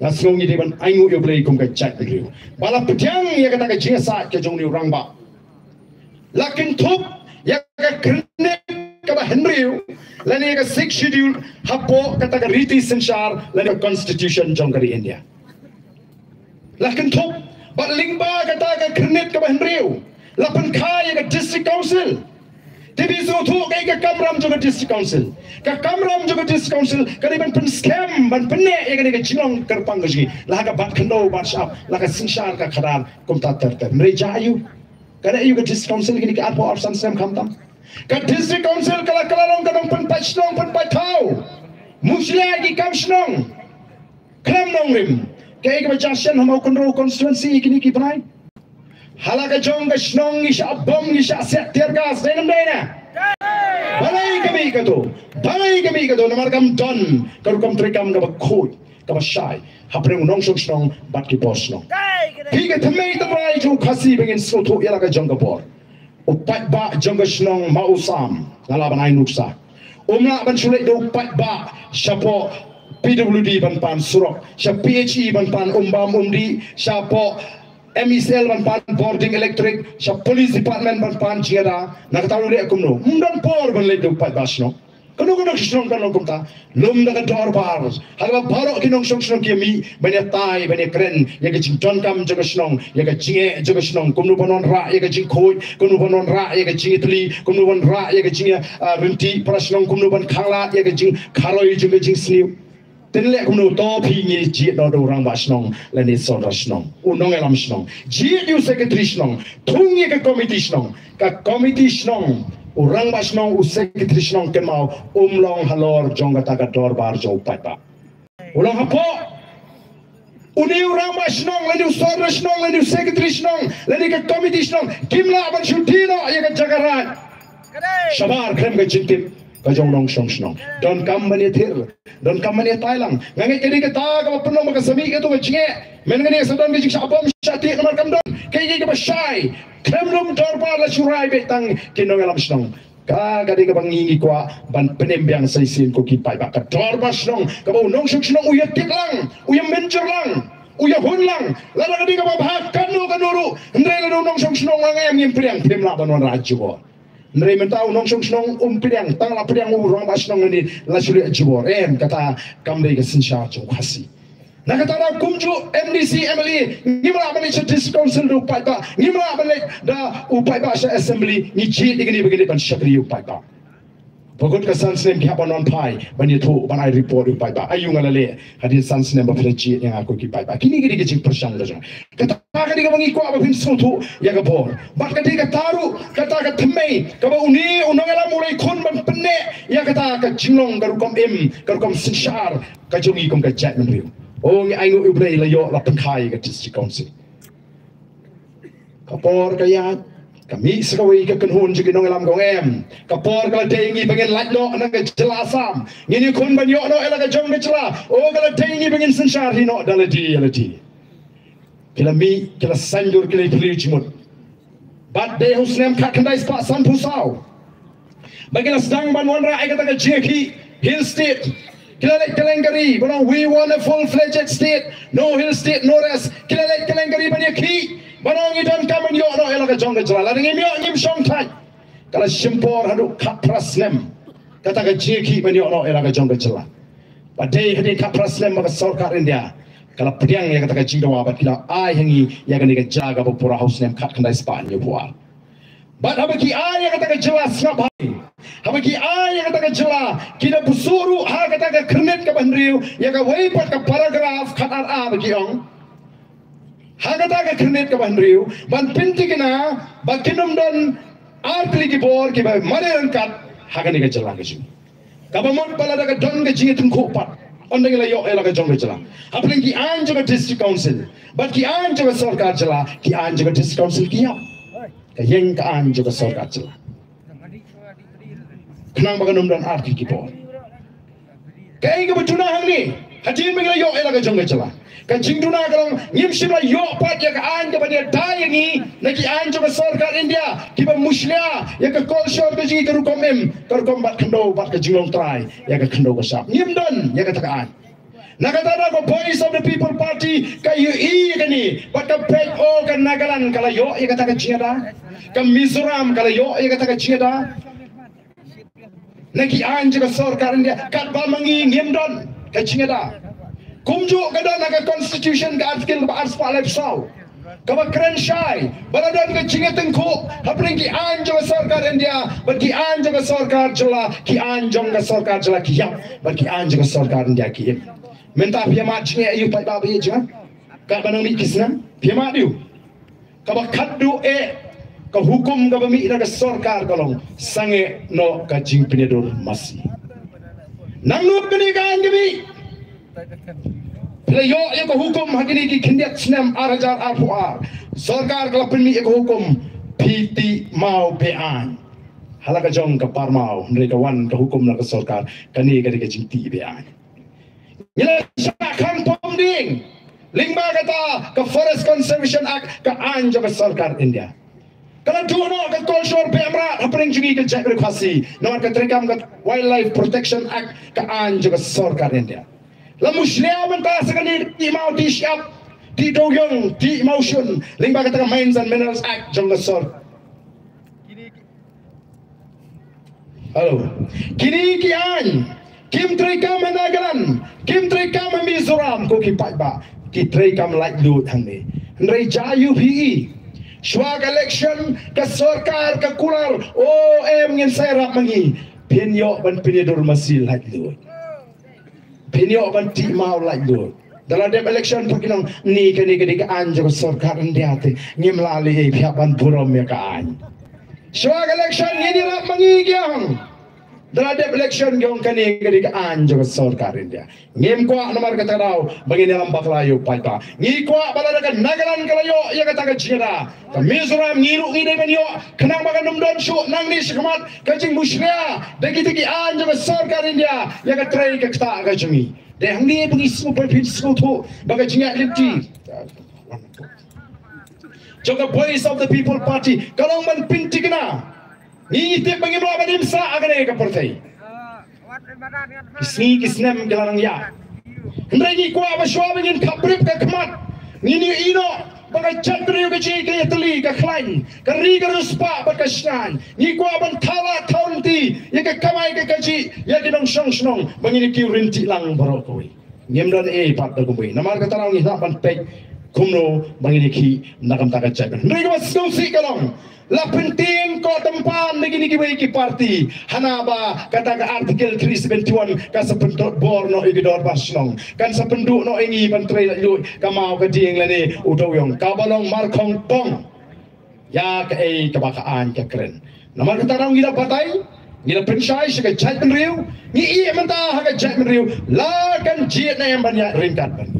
ngasong ni ban aingu yo play kum ka chat ru bala ptyang ya ka ta ka jing sa ka jong ni rang ba lakin thup ya ka krne ka ba henry lani ka 6 schedule hapo ka ta ka Riti Senshar lani constitution jong ka India lakin thup ba lingba ka ta ka krne ka ba henry lapan kaya ke district council tibi so thu kai ka kamram jo district council ka kamram jo district council kani ban pen scam ban penne e kani ka chinong kerpang gaji la ka bat khando bat shap la ka Senshar ka khadan kum ta ter mere jayu kada ayu ka district council kini ka apo option sem khamtam ka district council kala kala long ka dong pen pachnong pen patau muslia ki kam shnong kram nong rim kai ka jashan hamau konro constituency kini ki panai halaka jong ka shnong isha bom isha set tergas denam dena balai kami kato namar kam don karu kam trikam ka bakhoi ka bashai hapreng nong shnong bat ki bos nong higa thamei tamai jo khasi bengin soto yala ka jong ka bor upat ba jong ka shnong mausam ngalaban ai nuksa umla ban sulit do upat ba syapo PWD ban pan surok sya PHE ban pan umbam umdi syapo MSL ban pan boarding electric sa police department ban pan chiada nakatalu le akumno mundan por ban le do pat basno Kanu senong kan kumta lum daga dorbar halwa baro kinong senong kimi banyak tai banyak keren ya ke jing don kam jaga senong ya ke jinge jaga senong kumnu banon ra ya ke jing khoi kumnu banon ra ya ke jing tli kumnu ban ra ya ke jing rinti para senong kumnu ban khangla ya ke jing kharoi juga jing sniu tenle kumnu to phi ni ji do do rang ba senong la ni so da senong unong elam senong ji du secretary senong thung ye ke committee senong ka committee senong Orang basnong usek kitrisnong kemau umlong halor jong kata dorbar jo papa. Ulang hapo. Uni orang basnong leni usor basnong leni usek kitrisnong leni ke komiti snong kimla ban shutino ya ke jagaran. Shabar krem ke cintim ke jong nong snong snong. Don kam mani thir don kam mani Thailand. Ngangai kedi ke ta ka penong ka sami ke tu ke cinge. Men ngani sedon ke jing sabom syati kamar kam don. Kaya ke basai. Kremlum dorbar la surai betang kinong alam snong ka gadi ka bangingi kwa ban penembiang saisin ko ki pai ba ka dorbar snong ka bo nong snong uya tiklang uya menjur lang uya hun lang la gadi ka ba kanu kanuru ndre la nong snong ngam ngim priang pem la banon rajbo ndre mentau nong snong priang tang la priang urong ba snong ni la suri jibor kata kamde ka sinsha jo khasi Nakatara kumju MDC MLE ngimla balik district council upai ba ngimla balik da upai ba assembly ni ji digini begini ban syakri upai ba Bogot ka sansnem ki hapan on pai bani thu ban ai report upai ba ayu ngalale hadin sansnem ba ji yang aku ki pai ba kini gidi gijing persang da kata ka diga bangi ko ba bin sotu ya ga bor bat ka diga taru kata ka thmei ka ba uni unangala mulai khon ban penne ya kata ka jinglong garukom garukom sinshar ka jongi kom ka chat men riu Oh, ngi aingo ubrei la yo la penkai ke district council. Kapor kaya kami sekawai ke kenhun juga nong alam gong Kapor kalau tengi pengen light no nang ke jelasam. Ngini kun ban yo no ela ke jong ke jela. Oh kalau tengi pengen sensar hino daladi. Kila mi kila sanjur kila pili jimut. Bat de husnem kat kendai spa san pusau. Bagilah sedang ban wanra ai kata ke jeki hill state. Kelengkari, we want a full-fledged state, no hill state, no rest. Kelengkari banyak ki, barang idon kamen yo no elaga jong kejala. Lagi mio nyim song tai. Kalau simpor hadu kapras nem, kata ke jeki banyak no elaga jong kejala. Badai hadi kapras nem maka sarkar India. Kalau pediang ya kata ke jingdawa bat kila ai hangi ya kan ke jaga bopura house nem kat kendai span yo buat. Bat habaki ai ya kata ke jelas ngap. Habaki ai yang kata jela kita busuru ha kata kernet ke bandriu ya ka waipat ke paragraf khatar a bagi ong ha kata kernet ke bandriu ban pinti kena bakinum don artli ki bor ki ba mareran kat ha ka ni ke jela ke ju ka ba mon pala daga don ke jingi tung khopat ondeng la yo ela ka jong ke jela apling ki an juga district council bat ki an juga sarkar jela ki an juga district council ki ya ka yeng ka an juga sarkar jela Kenang baganum dan arti kipor. Kaya nga bajuna hang ni. Hajin mingla yo ela ka jong kecela. Ka jingduna kalau ngimsim la yo pat ya ka an ka banya dayangi naki an ka sarkar India kiba muslia ya ka kolshor ka ji ka rukom bat kendo bat ka jinglong try ya ka kendo ka sap. Ngimdon ya ka takaan. Nakatana ko Voice of the People Party kayo i bat ka pek o ka Nagaland kalayo ya ka taka chingada. Ka Mizoram kalayo ya ka taka chingada. Naki anja ka sarkar India kat ba mangi ngimdon ka chingada kumju kada naga constitution ka artikel ba ars pa life saw ka ba kren shai baladon ka chingateng ko hapring ki anja ka sarkar India ba ki anja ka sarkar jala ki anjong ka sarkar jala ki ya ba ki anja ka sarkar India ki menta pia ma chinge ayu pa ba ye jang ka banang mi kisna pia ma diu ka ba khaddu ka hukum ka bami ina ka sarkar kalong sange no ka jing pinedor masi nangno kini ka angabi playo ya ka hukum hagini ki kindiat snem arajar apuar sarkar ka pinmi ka hukum piti mau bean halaka jong ka parmau ndre ka wan ka hukum na ka sarkar kani ka jing ti bean nyela syakhan pomding lingba kata ka forest conservation act ka anja ka sarkar India kalau dua ke kolshor pemra hapring jungi ke jabri khasi nomor ke terekam ke wildlife protection act ke an juga sarkar India la muslia menta sekali di mau di siap di doyong di motion lingba kata mines and minerals act jong sor Halo. Kini kian. Kim trika Nagaland. Kim trika Mizoram ko kipat ba. Ki trika like lut hang ni. Ndrei jayu PE. Swag election ke sarkar ke kular. Oh ngin serap mangi. Penyo ban penedor masil like lut. Penyo ban ti mau like lut. Dalam dem election pakinong ni kani kani ka anjo sarkar ndiate ngimlali pihak ban burom ya ka an. Swag election ni rap mangi gyang. Dalam dem election gyong kani kani ka anjo sarkar India. Ngim kwa nomor kata raw bagi dalam baklayo paita. Ngi kwa balada ka Nagaland kalayo ya kata ka jira. Ka Mizoram ngiru ngide benyo kenang bagan numdon shu nang ni shikmat kajing mushria dagi dagi anjo sarkar India ya ka trai ka kta ka jungi. Deh hangni bungi semua berpikir semua tu bagai jingat lipti. Jaga voice of the people party. Kalau man pinti kena, ni tiap bagi mula bagi msa akan eka partai. Kisni kisnem kelarang ya. Hendrai ni kuah bersua begin kabrip ke kemat. Ni ino. Bagai candri ke cik ke teli ke klain ke ri ke ruspa bagai snan ni ko ban thala county ya ke kamai ke kaji ya ke dong song song mangini ki rinti lang barokoi nyemdan pat da kumbai namar ka tarang ni na ban pek kumno mangini ki nakam ta ka chat ni ko song si kalong la penting ko tempan begini ki parti hanaba kata ka artikel 371 ka sependuk bor no igidor basnong kan sependuk no ingi bantrei lu ka mau ka ding lani utawong ka balong markong pong ya ka kebakaan ka keren namar kata rang gila patai gila pensai ka chat penriu ni menta ha ka chat penriu la kan jiet na yang banyak ringkat ban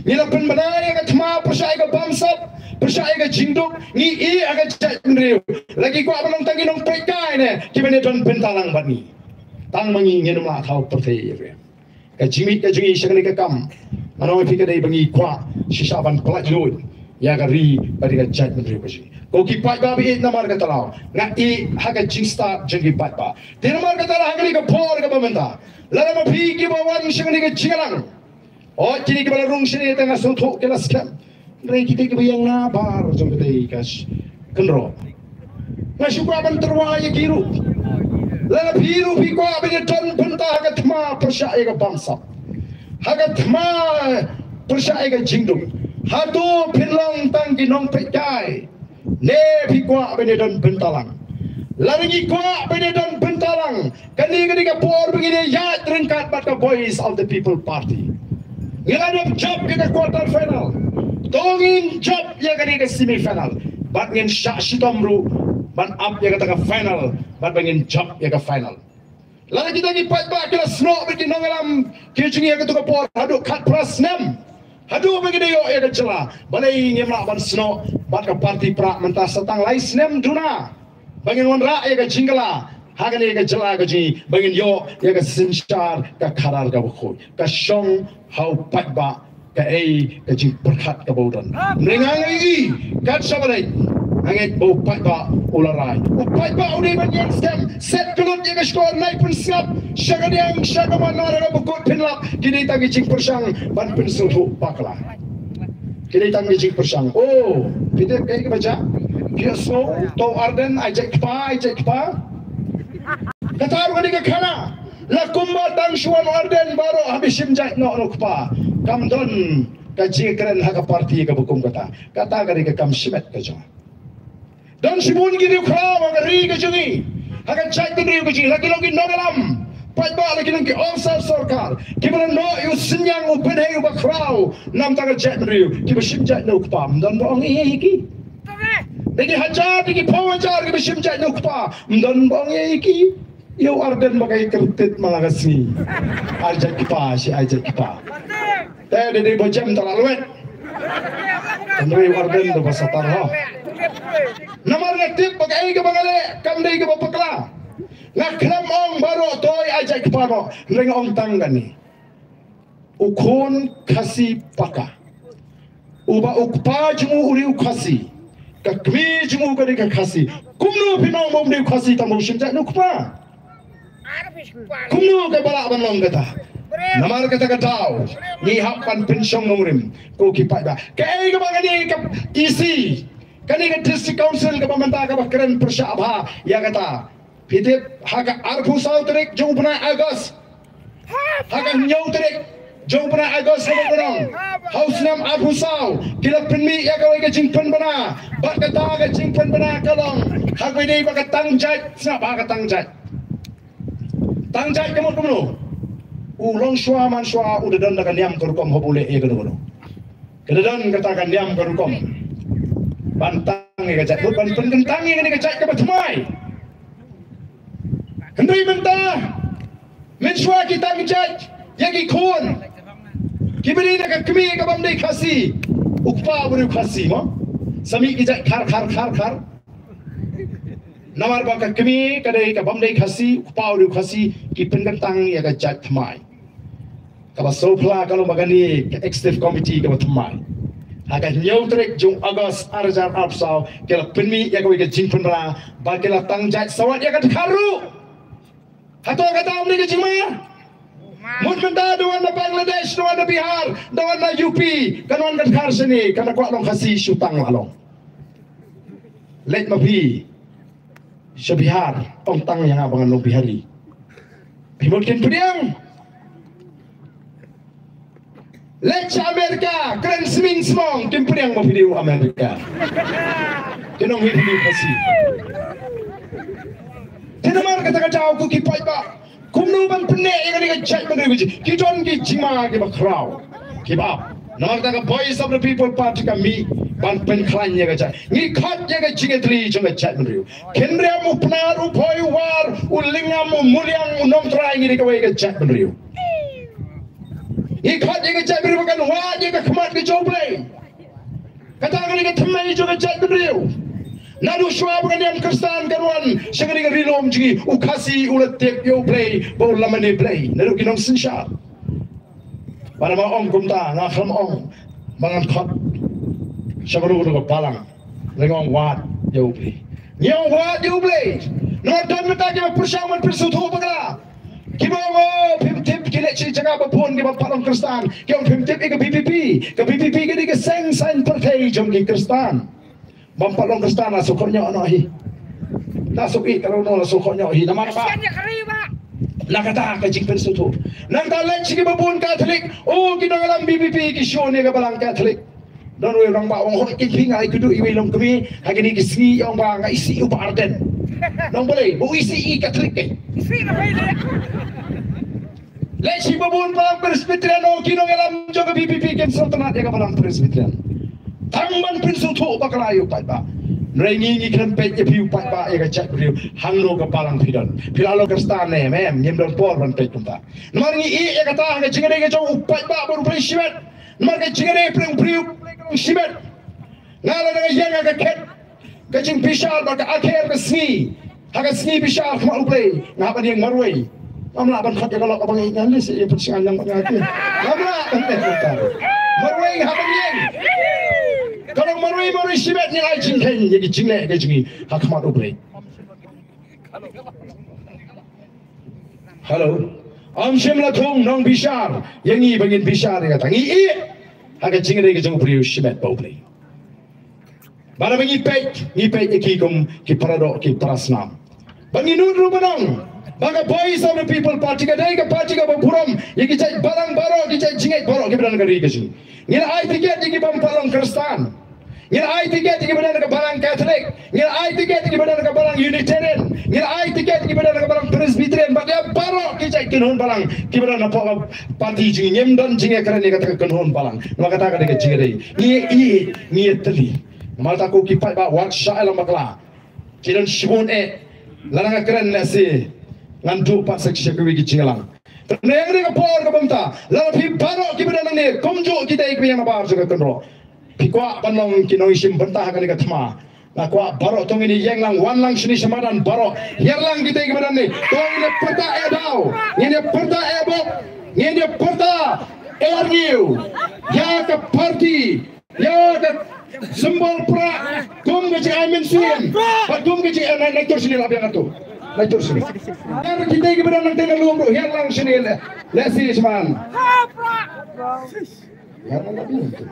gila pen banaya ka thma persai ka bamsap persai ka jingduk ni aga chat penriu lagi ko abang tangi nong pekai ne kibene don bentalang bani tang mangi ngenu ma thau perthai ye ka jimit ka jungi shakni ka kam anoi phika dei bangi kwa shisha ban plat lui ya ka ri bari ka chat penriu ka ji ko ki pat ba bi namar ka talaw nga ha ka jingsta jengi pat ba te namar ka talaw ha ka phor ka bamenta la ma phi ki bawan shakni ka jingalang o kini ki bala rung shini tanga so thok ke las kam Rai kita ke bayang nabar jom kita ikas kenro. Nasuka ban terwaya kiru. Lala biru biko abin ton penta hagat ma persya ega bangsa. Hagat ma persya ega jingdung. Hatu pinlang tang ginong pekai. Ne biko abin ton pentalang. Lagi ko abin ton pentalang. Kani kani ka por begini ya ringkat bat ka voice of the people party. Ngiladap job kita quarter final. Tongin job ya kani ke semi final bat ngin syak sitomru ban up ya kata ke final bat bangin job ya ke final lagi kita ni pat ba kila snok bikin nongalam kijingi ya ke por hadu kat pras nem hadu bagi dia ya ke cela balai ngemla ban snok bat ke parti pra mentah setang lai nem duna bangin wanra ya ke jingala hagan ya ke cela ke ji bangin yo ya ke sinshar ke karar ke bukhoi ke shong hau pat ba ka ka jing perkat ka baudan nengangai kat sabalai angit bau pat ba ularai pat ba udi ban yang set kelut yang skor naik pun siap syagad yang syagaman nara bukut pinlap kini tangi jing persang ban pensuhu pakla kini tangi jing persang oh kita kayak baca biaso to arden ajak pa kata orang ni ke kana lakumba tang suan arden baru habis simjak no pa kam don kaji keren haka parti ka bukum kata kari ka kam simet ka jong don sibun giri khra ngari ka jungi haka chai giri ka ji lagi lagi nogalam pai ba lagi nang ki ofsar sarkar kibran no yu sinyang u penhe u bakrau nam ta ka chat riu ki bashim jat no kpam don bong ki lagi hajar lagi pawajar ki bashim jat no kpa don bong ki yo arden bagai kertit malagasi ajak kipa si ajak kipa teh di bojam terlalu Andrei warden do pasatar ho nomor ngetip bagai ke bagale kamdei ke bapakla ngaklam ong baru toy ajak kepano ring ong tanggani ukun kasih paka uba ukpa jumu uri ukasi kakmi jumu kadi kakasi kumnu pinong mom di ukasi tamu shimjak nukpa kumnu ke balak banlong kata namar kata katau ni hapan pensiong ngumrim ko kipat ba kai ke bagani ke isi kani ke district council ke pemantah ke keren persabha ya kata Pitip haga arpu sau terik jauh pernah Agos. Haga nyau terik jauh pernah Agos sama orang. Haus nam arpu sau. Kila penmi ya kalau ke jingpen pernah. Bak kata ke jingpen pernah kalong. Haga ini bak tangjat. Siapa haga tangjat? Tangjat kamu. Ulong shua man shua udah dan akan diam kerukom hobule ya kedono. Kedadan katakan diam kerukom. Bantang ya kecak. Ban pentang ya kecak ke batmai. Hendri mentah, menshua kita ngejat, yang ikon, kiberi nak kami kabam dek kasi, ukpa beri kasi mo, sami ngejat kar, namar baka kami kadai kabam dek kasi, ukpa beri kasi, kipen kentang ya ngejat thmai, kaba sopla kalau bagani executive committee kaba thmai, agak nyau trek jung Agos arjar arpsau, kalau penmi ya kau ikut jingpen bela, bagilah tangjat sawat ya kat karu. Atau kata omni ke Cima, mun mentah doan na Bangladesh, doan na Bihar, doan na UP, kanuan kan kar sini, karena kuat long kasih syutang lalong. Let mapi, sa Bihar, ong tang yang abangan long Bihari. Pimulkin pediang. Let sa Amerika, keren seming semong, kim pediang mapidiw Amerika. Kinong hindi kasih. Tinamar kata kacau ku kipai ba, kumnu ban pene yang ni kacau ban rebuji, kijon ki cima ki bakrau, kibab. Namar kata voice of the people party kami ban pen klan ya kacau, ni khat ya kacau ngetri jong kacau ban rebu. Kendria mu penar upoi war, ulingam mu muliang unom trai ni kawai kacau ban rebu. Ni khat ya kacau ban rebu kan wah ya kemat kacau play. Kata kali ketemai jong kacau ban rebu. Nadu shua bukan yang Kristen karuan segera rilom jadi ukasi ulat tek yo play bau lamane play nadu kinong sinsha pada mau om kumta ngaklam om mangan khot segera udah palang lengong wat yo play nyong wat yo play nonton mata kita persamaan persutu bagala kibawo pimtip kilet si jaga bapun kita palang Kristen kita pimtip ke PPP ke seng sign partai jom ke Kristen Bampak long Kristen lah sokoknya anak hi. Tak soki kalau no sokoknya hi. Nama apa? Nak kata ke jingpen sutu. Nang talan sigi babun Katolik. Oh kita ngalam BBP kisyon ni ke balang Katolik. Don we orang ba orang kiping ai kudu iwi long kami hagi ni kisi yang ba ngai isi upa arden. Nang boleh bu isi i Katolik ke. Isi na boleh. Leci babun balang Presbyterian oh kita ngalam juga BBP ke sultanat ya ke balang Presbyterian. Tangman pinsutu bakalayo pa ba. Rengi krempet ya piu pa ba ya kacak beriu hanglo ke palang pidon. Pilalo Kristen ne mem nyemdon por ban pet kumta. Nomor ni i ya kata ke jingere ke jauh pa ba baru beri sibet. Nomor ke jingere priu sibet. Ngala dengan yang ke ket. Ke jing pisal ba ke akhir ke sni. Haga sni pisal kema uplay. Ngapa dia marwai. Amla ban khat ya kalau abang ingan ni si persingan yang ngati. Amla marwai haba dia. Kalau marui sibet ni ai jingken jadi jingle ke jingi hakmat ubre. Halo. Am shimla thong nong bishar yangi bangin bishar ya tangi i haga jingle ke jong ubre sibet ubre. Bara bangi pet ki kum ki parado ki parasnam. Bangi nudru banong. Baga voice of the people party ka dai ka party ka buram yaki jai barang baro ki jai jingai baro ki beran gari ke jingi. Ngira ai tiket ki bam palong Kristen. Ngira ai tiket ki benar ke barang Katolik, ngira ai tiket ki benar ke barang Unitarian, ngira ai tiket ki benar ke barang Presbyterian, bagai baro ki cai kinhon barang ki benar na parti jingi nyemdan jingi karen ni kata kinhon barang. Nama kata kata ke jingi dei. Ni teli. Malta ko ki pai ba wat sha alam bakla. Kiran shibun larang keren nasi ngantu pak seksi ke wigi jingalang. Neng ni ke por ke bamta, lalu pi baro ki benar ni komjo kita ikut yang apa juga kenro. Pikwa panong kinoi sim bentah kali katma. Nak kuat barok tong ini yang lang wan lang sini semadan barok. Hier lang kita kemudian ni. Tong ini perta edau. Ini perta ebok. Ini perta erniu. Ya ke parti. Ya ke simbol pra. Kum ke cik amin suin. Kum ke cik naik tur sini lah biar tu. Naik tur sini. Hier kita kemudian nanti ngelum bro. Hier lang sini. Lesi seman. Hier lang lebih.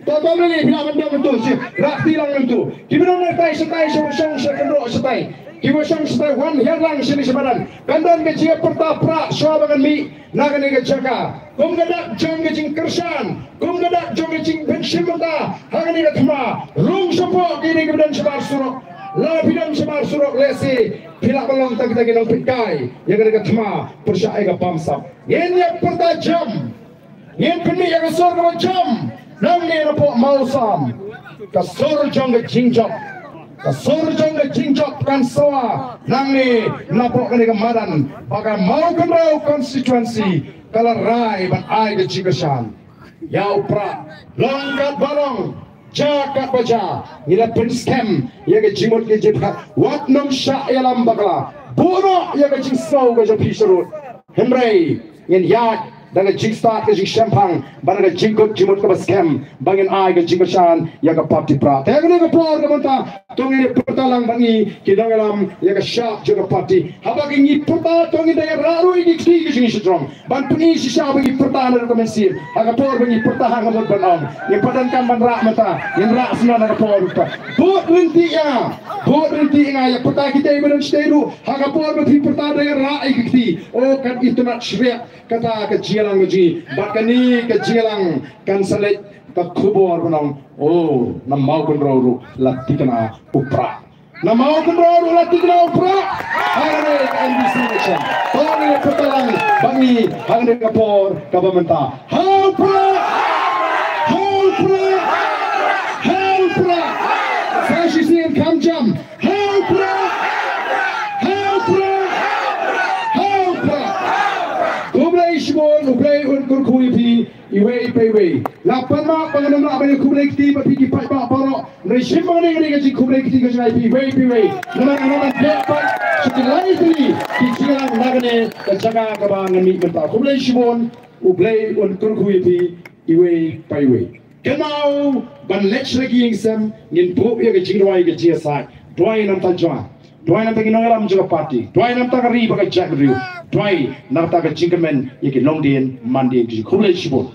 Toto ni bila benda betul sih. Rak tilang itu. Gimana nak tay semusang sekendro setai. Kimusang setai wan herlang sini sebadan. Kandan ke cia pertapra swabangan mi nagan ke jaga. Kum gadak jong ke jing kersan. Kum gadak jong ke jing bensimata. Hagan ke thma. Rung sopo kini kemudian sebar surok. La bidang sebar surok lesi. Bila belum tak kita ginang pikai. Yang ke thma persai ke pamsap. Ini pertajam. Ini peni yang kesor ke jam. Nang ni rapok mausam, kasur jong ke jingjok kan sawa. Nang ni napok ke madan, bagai mau kenal konstituensi kalau rai ban ai ke jikasan. Yau pra, longkat barong, jakat baca, nila penskem, ya ke jimut ke jibhat, wat nom syak ya lambakla, buruk ya ke jingsau ke japi serut, hemrei, yen yat. Dengan jing start ke jing champagne, barang ke jingkut jimut ke baskem, bangin ai ke jingkasan ya ke parti pra. Tengok ni ke por ke menta, tongi pertalang bangi kidang alam ya ke syak juga parti. Habang ini perta tongi daya raru ini kiri ke jing setrom. Ban puni sisa bagi pertahanan ke mensir. Aga por bangi pertahanan ke banam. Yang padankan ban rak menta, yang rak senang ke por rupa. Bot rinti ya ya perta kita ibadan steru. Aga por bagi pertahanan daya rak ke kiri. Oh kan itu nak syriak kata ke lang ji bakani ke jilang kan salit ke kubur benong oh na mau kun ro latikna upra na mau kun ro latikna upra hari NBC nation toni putalang bangi hangde kapor kabamenta haupra fascism kamjam haupra ublay unkur kuipi iwe ipe lapan mak panganam nak bagi kublay kiti bagi kipai pak parok nasi mana ni kasi kublay kiti kasi ipe nama nama depan setelah itu kicilan nagne kejaga kabangan mi benta kublay shimon ublay unkur kuipi iwe ipe kenau ban lech lagi ingsam ngin pop ya kecingwai keciasa doi nam tajwa doi nam tagi nongalam juga parti doi nam tagari bagai jack riu doi nam taga jingkamen yaki longdien mandien kisi kublai shibon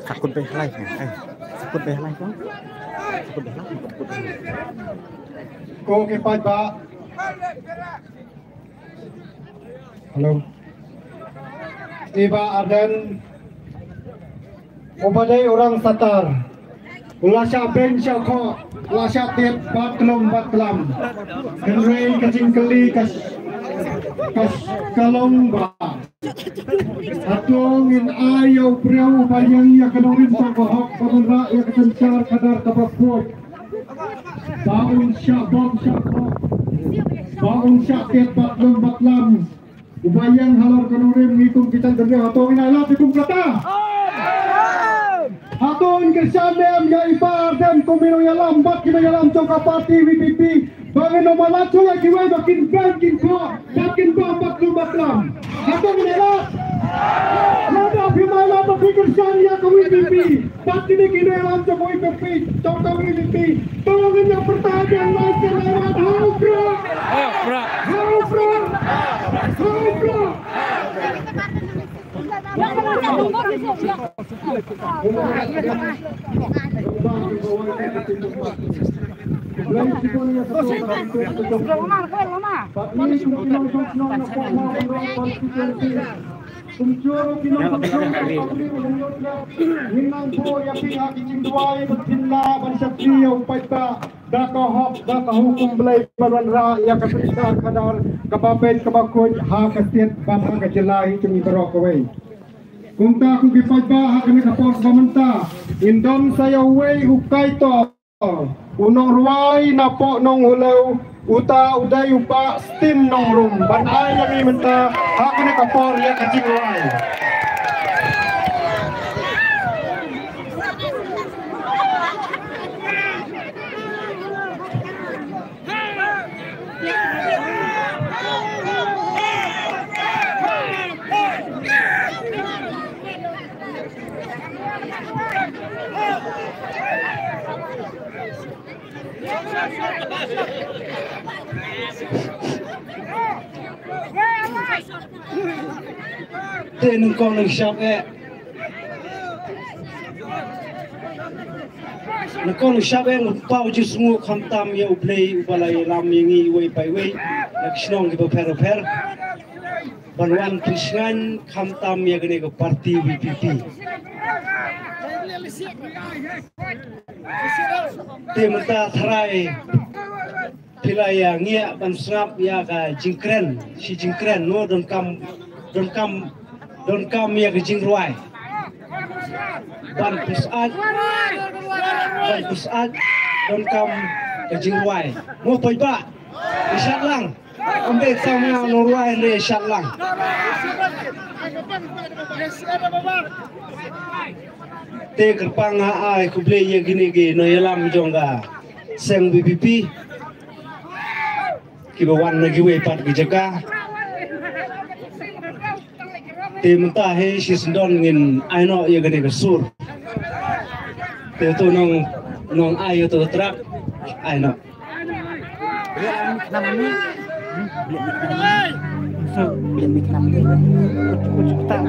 Sakut beh live ya, sakut beh live bang, sakut beh live. Ko ke Pak. Halo. Iba Arden. Obadai orang Satar. Ulasya ben syakho, ulasya tiap bat kelam. Kenrei kecing keli kas kalong ba. Atong in ayaw priyaw bayang ya kanorin sa kohok pamura ya ketencar kadar kapapot. Baun syak bom syakho. Baun syak tiap bat kelam. Ubayang halor kanorin ngitung kita gerya atong in ayla tikum kata. Hatun kersanem ya ipar dan komino ya lambat kita ya lam coka parti VPP bangun nomalat so ya kiwai bakin baklam hatun menela nada bimala berpikir saya ke VPP parti ini kini lam coka VPP coka VPP tolongin yang pertahanan masih lewat haupra hukum belai banra ya keperintah kadar kababet kabakut ha ketiat bapa kejelai cumi berokawai kungta ku gipagba hakni kapos pamenta indom saya wei ukai to unong ruai napo nong hulau uta udai upa steam nong rum ban ai yang menta hakni kapor ya kacing ruai Tên con được shop ấy, nó con được shop ấy một bao nhiêu semua kham tam ya uplay ubalai ram yangi way by way, nak senang kita per Banwan Krisnan kham tam ya gini ke parti WPP. Temata Tharai Pilaya ngia ban snap ya ka jingkren si jingkren no don kam ya ke jingruai ban pusat don kam ke jingruai mo poi ba insyaallah ambil sama norway ni insyaallah te kerpang ai ku ble ye gini ge no yalam jongga seng BPP kibawan lagi we pat ge jaga te mentah he si sendon ngin aino ye gini ke sur te tu nong ayo tu trak aino namanya biar bikin apa ucuk tak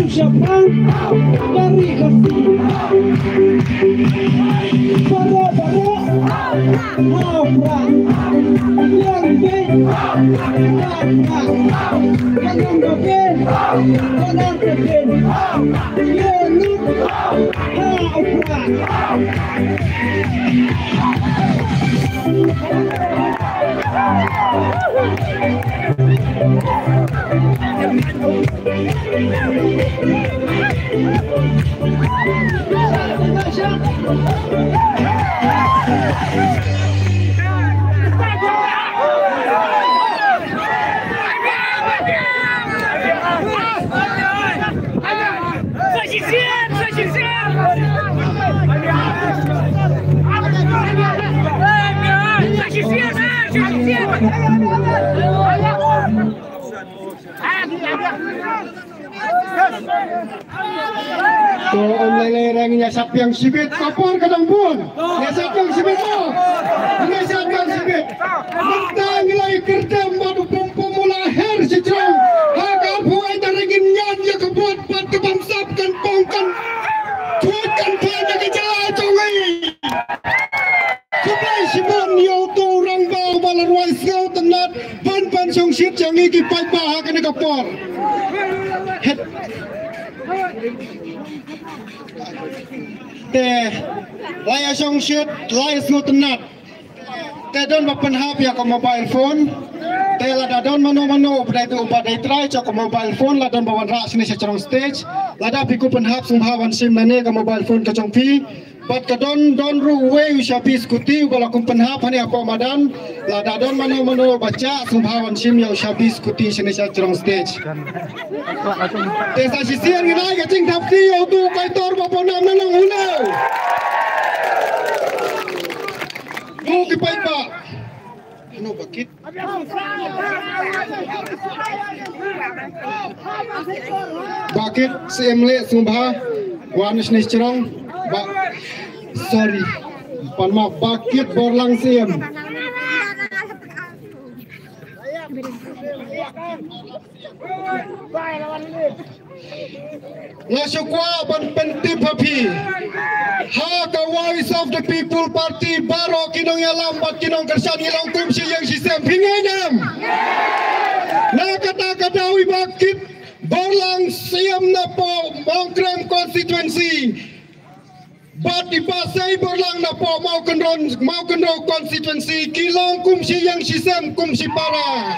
Ucapan dari kasih Om lele siapa yang sibit kapur kadang pun. Ya siapa yang sibit tu? Ini siapa yang sibit? Mentang nilai kerja madu pompo mula her sejauh. Hakar puai darigin nyanyi kebuat pat kebangsapkan pongkan. Tuatkan pada kejalan congai. Kubai Simon yo tu orang bau balarwai sengau tenat ban song shit yang iki pai bah kena kapur. Laya song shit, laya sengau tenat. Don bapen hap ya ke mobile phone. Lada don mano pada itu upadai try ke mobile phone la don bawan rak sini secara stage. Lada piku pen hap sumhawan sim nane ke mobile phone ke congpi. Bat ke don ru we ushapi skuti kalau kumpen hap hani apa madan. Lada don mano baca sumhawan sim ya ushapi skuti sini secara stage. Desa sisian gila ke cing tapti ya tu kaitor baponam nanang hulau. Buki paipa. Ano bakit? Bakit si Emle sumbah wanis nih cerong. Sorry. Panma bakit borlang si em. Nasukwa ban pentip hapi. Ha the voice of the people party baro kinong yalambat kinong kersan ilang kumsi yang sistem pinginam. Nakata-katawi bakit borlang siam na po Mongkrem constituency. Bat dipasai borlang na po mau kendro constituency kilong kumsi yang sistem kumsi para.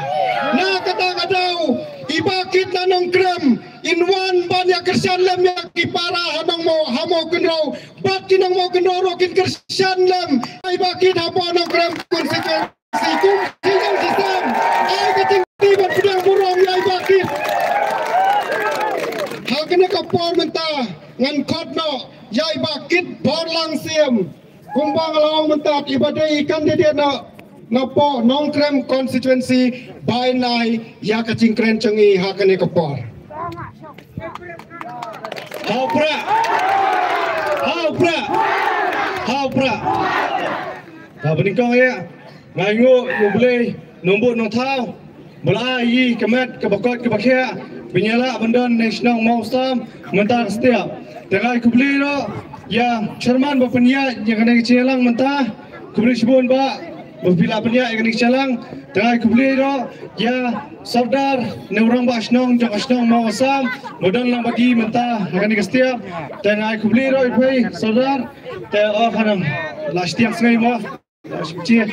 Nakata-kataw ibakit na Nongkrem in one banyak kersan lem yang kipara hanong mo hamo kendro bat kinang mo kendro rokin kersan lem ay bakit hapo Nongkrem konstituensi kumsi yang sistem ay kating tibat pedang burong ay bakit hakana kapor menta ngan kodno yay bakit borlang siem kumbang lawang menta ibadai ikan dia na po Nongkrem constituency by nai ya kacing keren cengi hakane kapor. Hau pra. Kau benikong ya, ngayu boleh nombor notau, bola yi kemet kebakot kebakia, binyala bendan nasional mausam mentah setiap. Tengah kubeli ro, ya Sherman bapenya yang kena kecilang mentah, kubeli sebun ba, bila penya yang kena kecilang, tengah kubeli ro, ya Sardar neurang ba asnong jang asnong mausam, modal lang bagi mentah yang kena setiap. Tengah kubeli ro ipai Sardar, tengah kanam last yang sengai mo. Cie,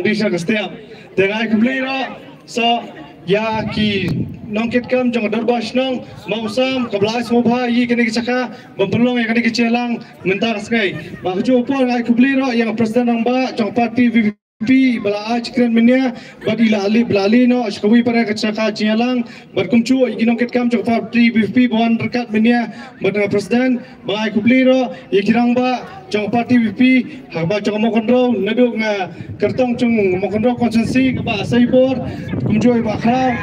bisa ke setiap. Tengah kubeli ro, so ya ki nongkit kam jang darbas nong mausam kebelas mubah yi kena kecaka bempelong yang kena kecelang mentar sengai. Mahu pun ngai kubeli ro yang presiden nang ba jang parti VVP bala cikren menia badila ali belali no askawi para kecaka cialang berkumcu yi nongkit kam jang parti VVP buan rekat menia badang presiden ngai kubeli ro yi kirang ba jang parti VP haba jang mokondro neduk nga kertong cung mokondro konsensi ba saibor kumjoy ba khrau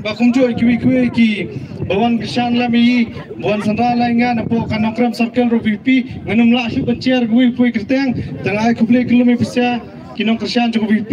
ba kumjoy kiwi ki bawan kisan lami bawan sandra lainga napo Nongkrem circle ro VP nganum la shu pencer gui pui kerteng tengah kubli kilome bisa kinong Christian jong VP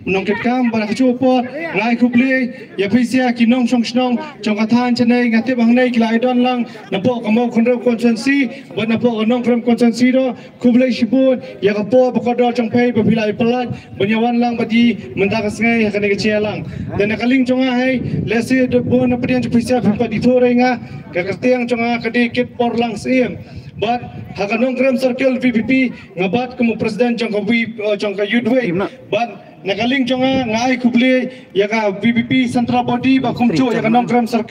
menong ketkam pada kecupot ngai kuble ya pisia kinong song snong jong kathan chanai ngate bang nei kilai don lang napo kamo konro konsensi ban napo onong kram konsensi do kuble shibun ya kapo bakodo jong pai bapilai pelat banyawan lang badi mentak ngai hakane kecialang dan nakaling jonga hai lesi do bon apdian jong pisia pa ditore nga kakatiang jonga kadikit por lang sim but hakanong kram circle VPP ngabat kamu presiden jongka Yudway but nakaling jonga ngai kuble ya ka VPP central body ba kumcho ya kanong kram circle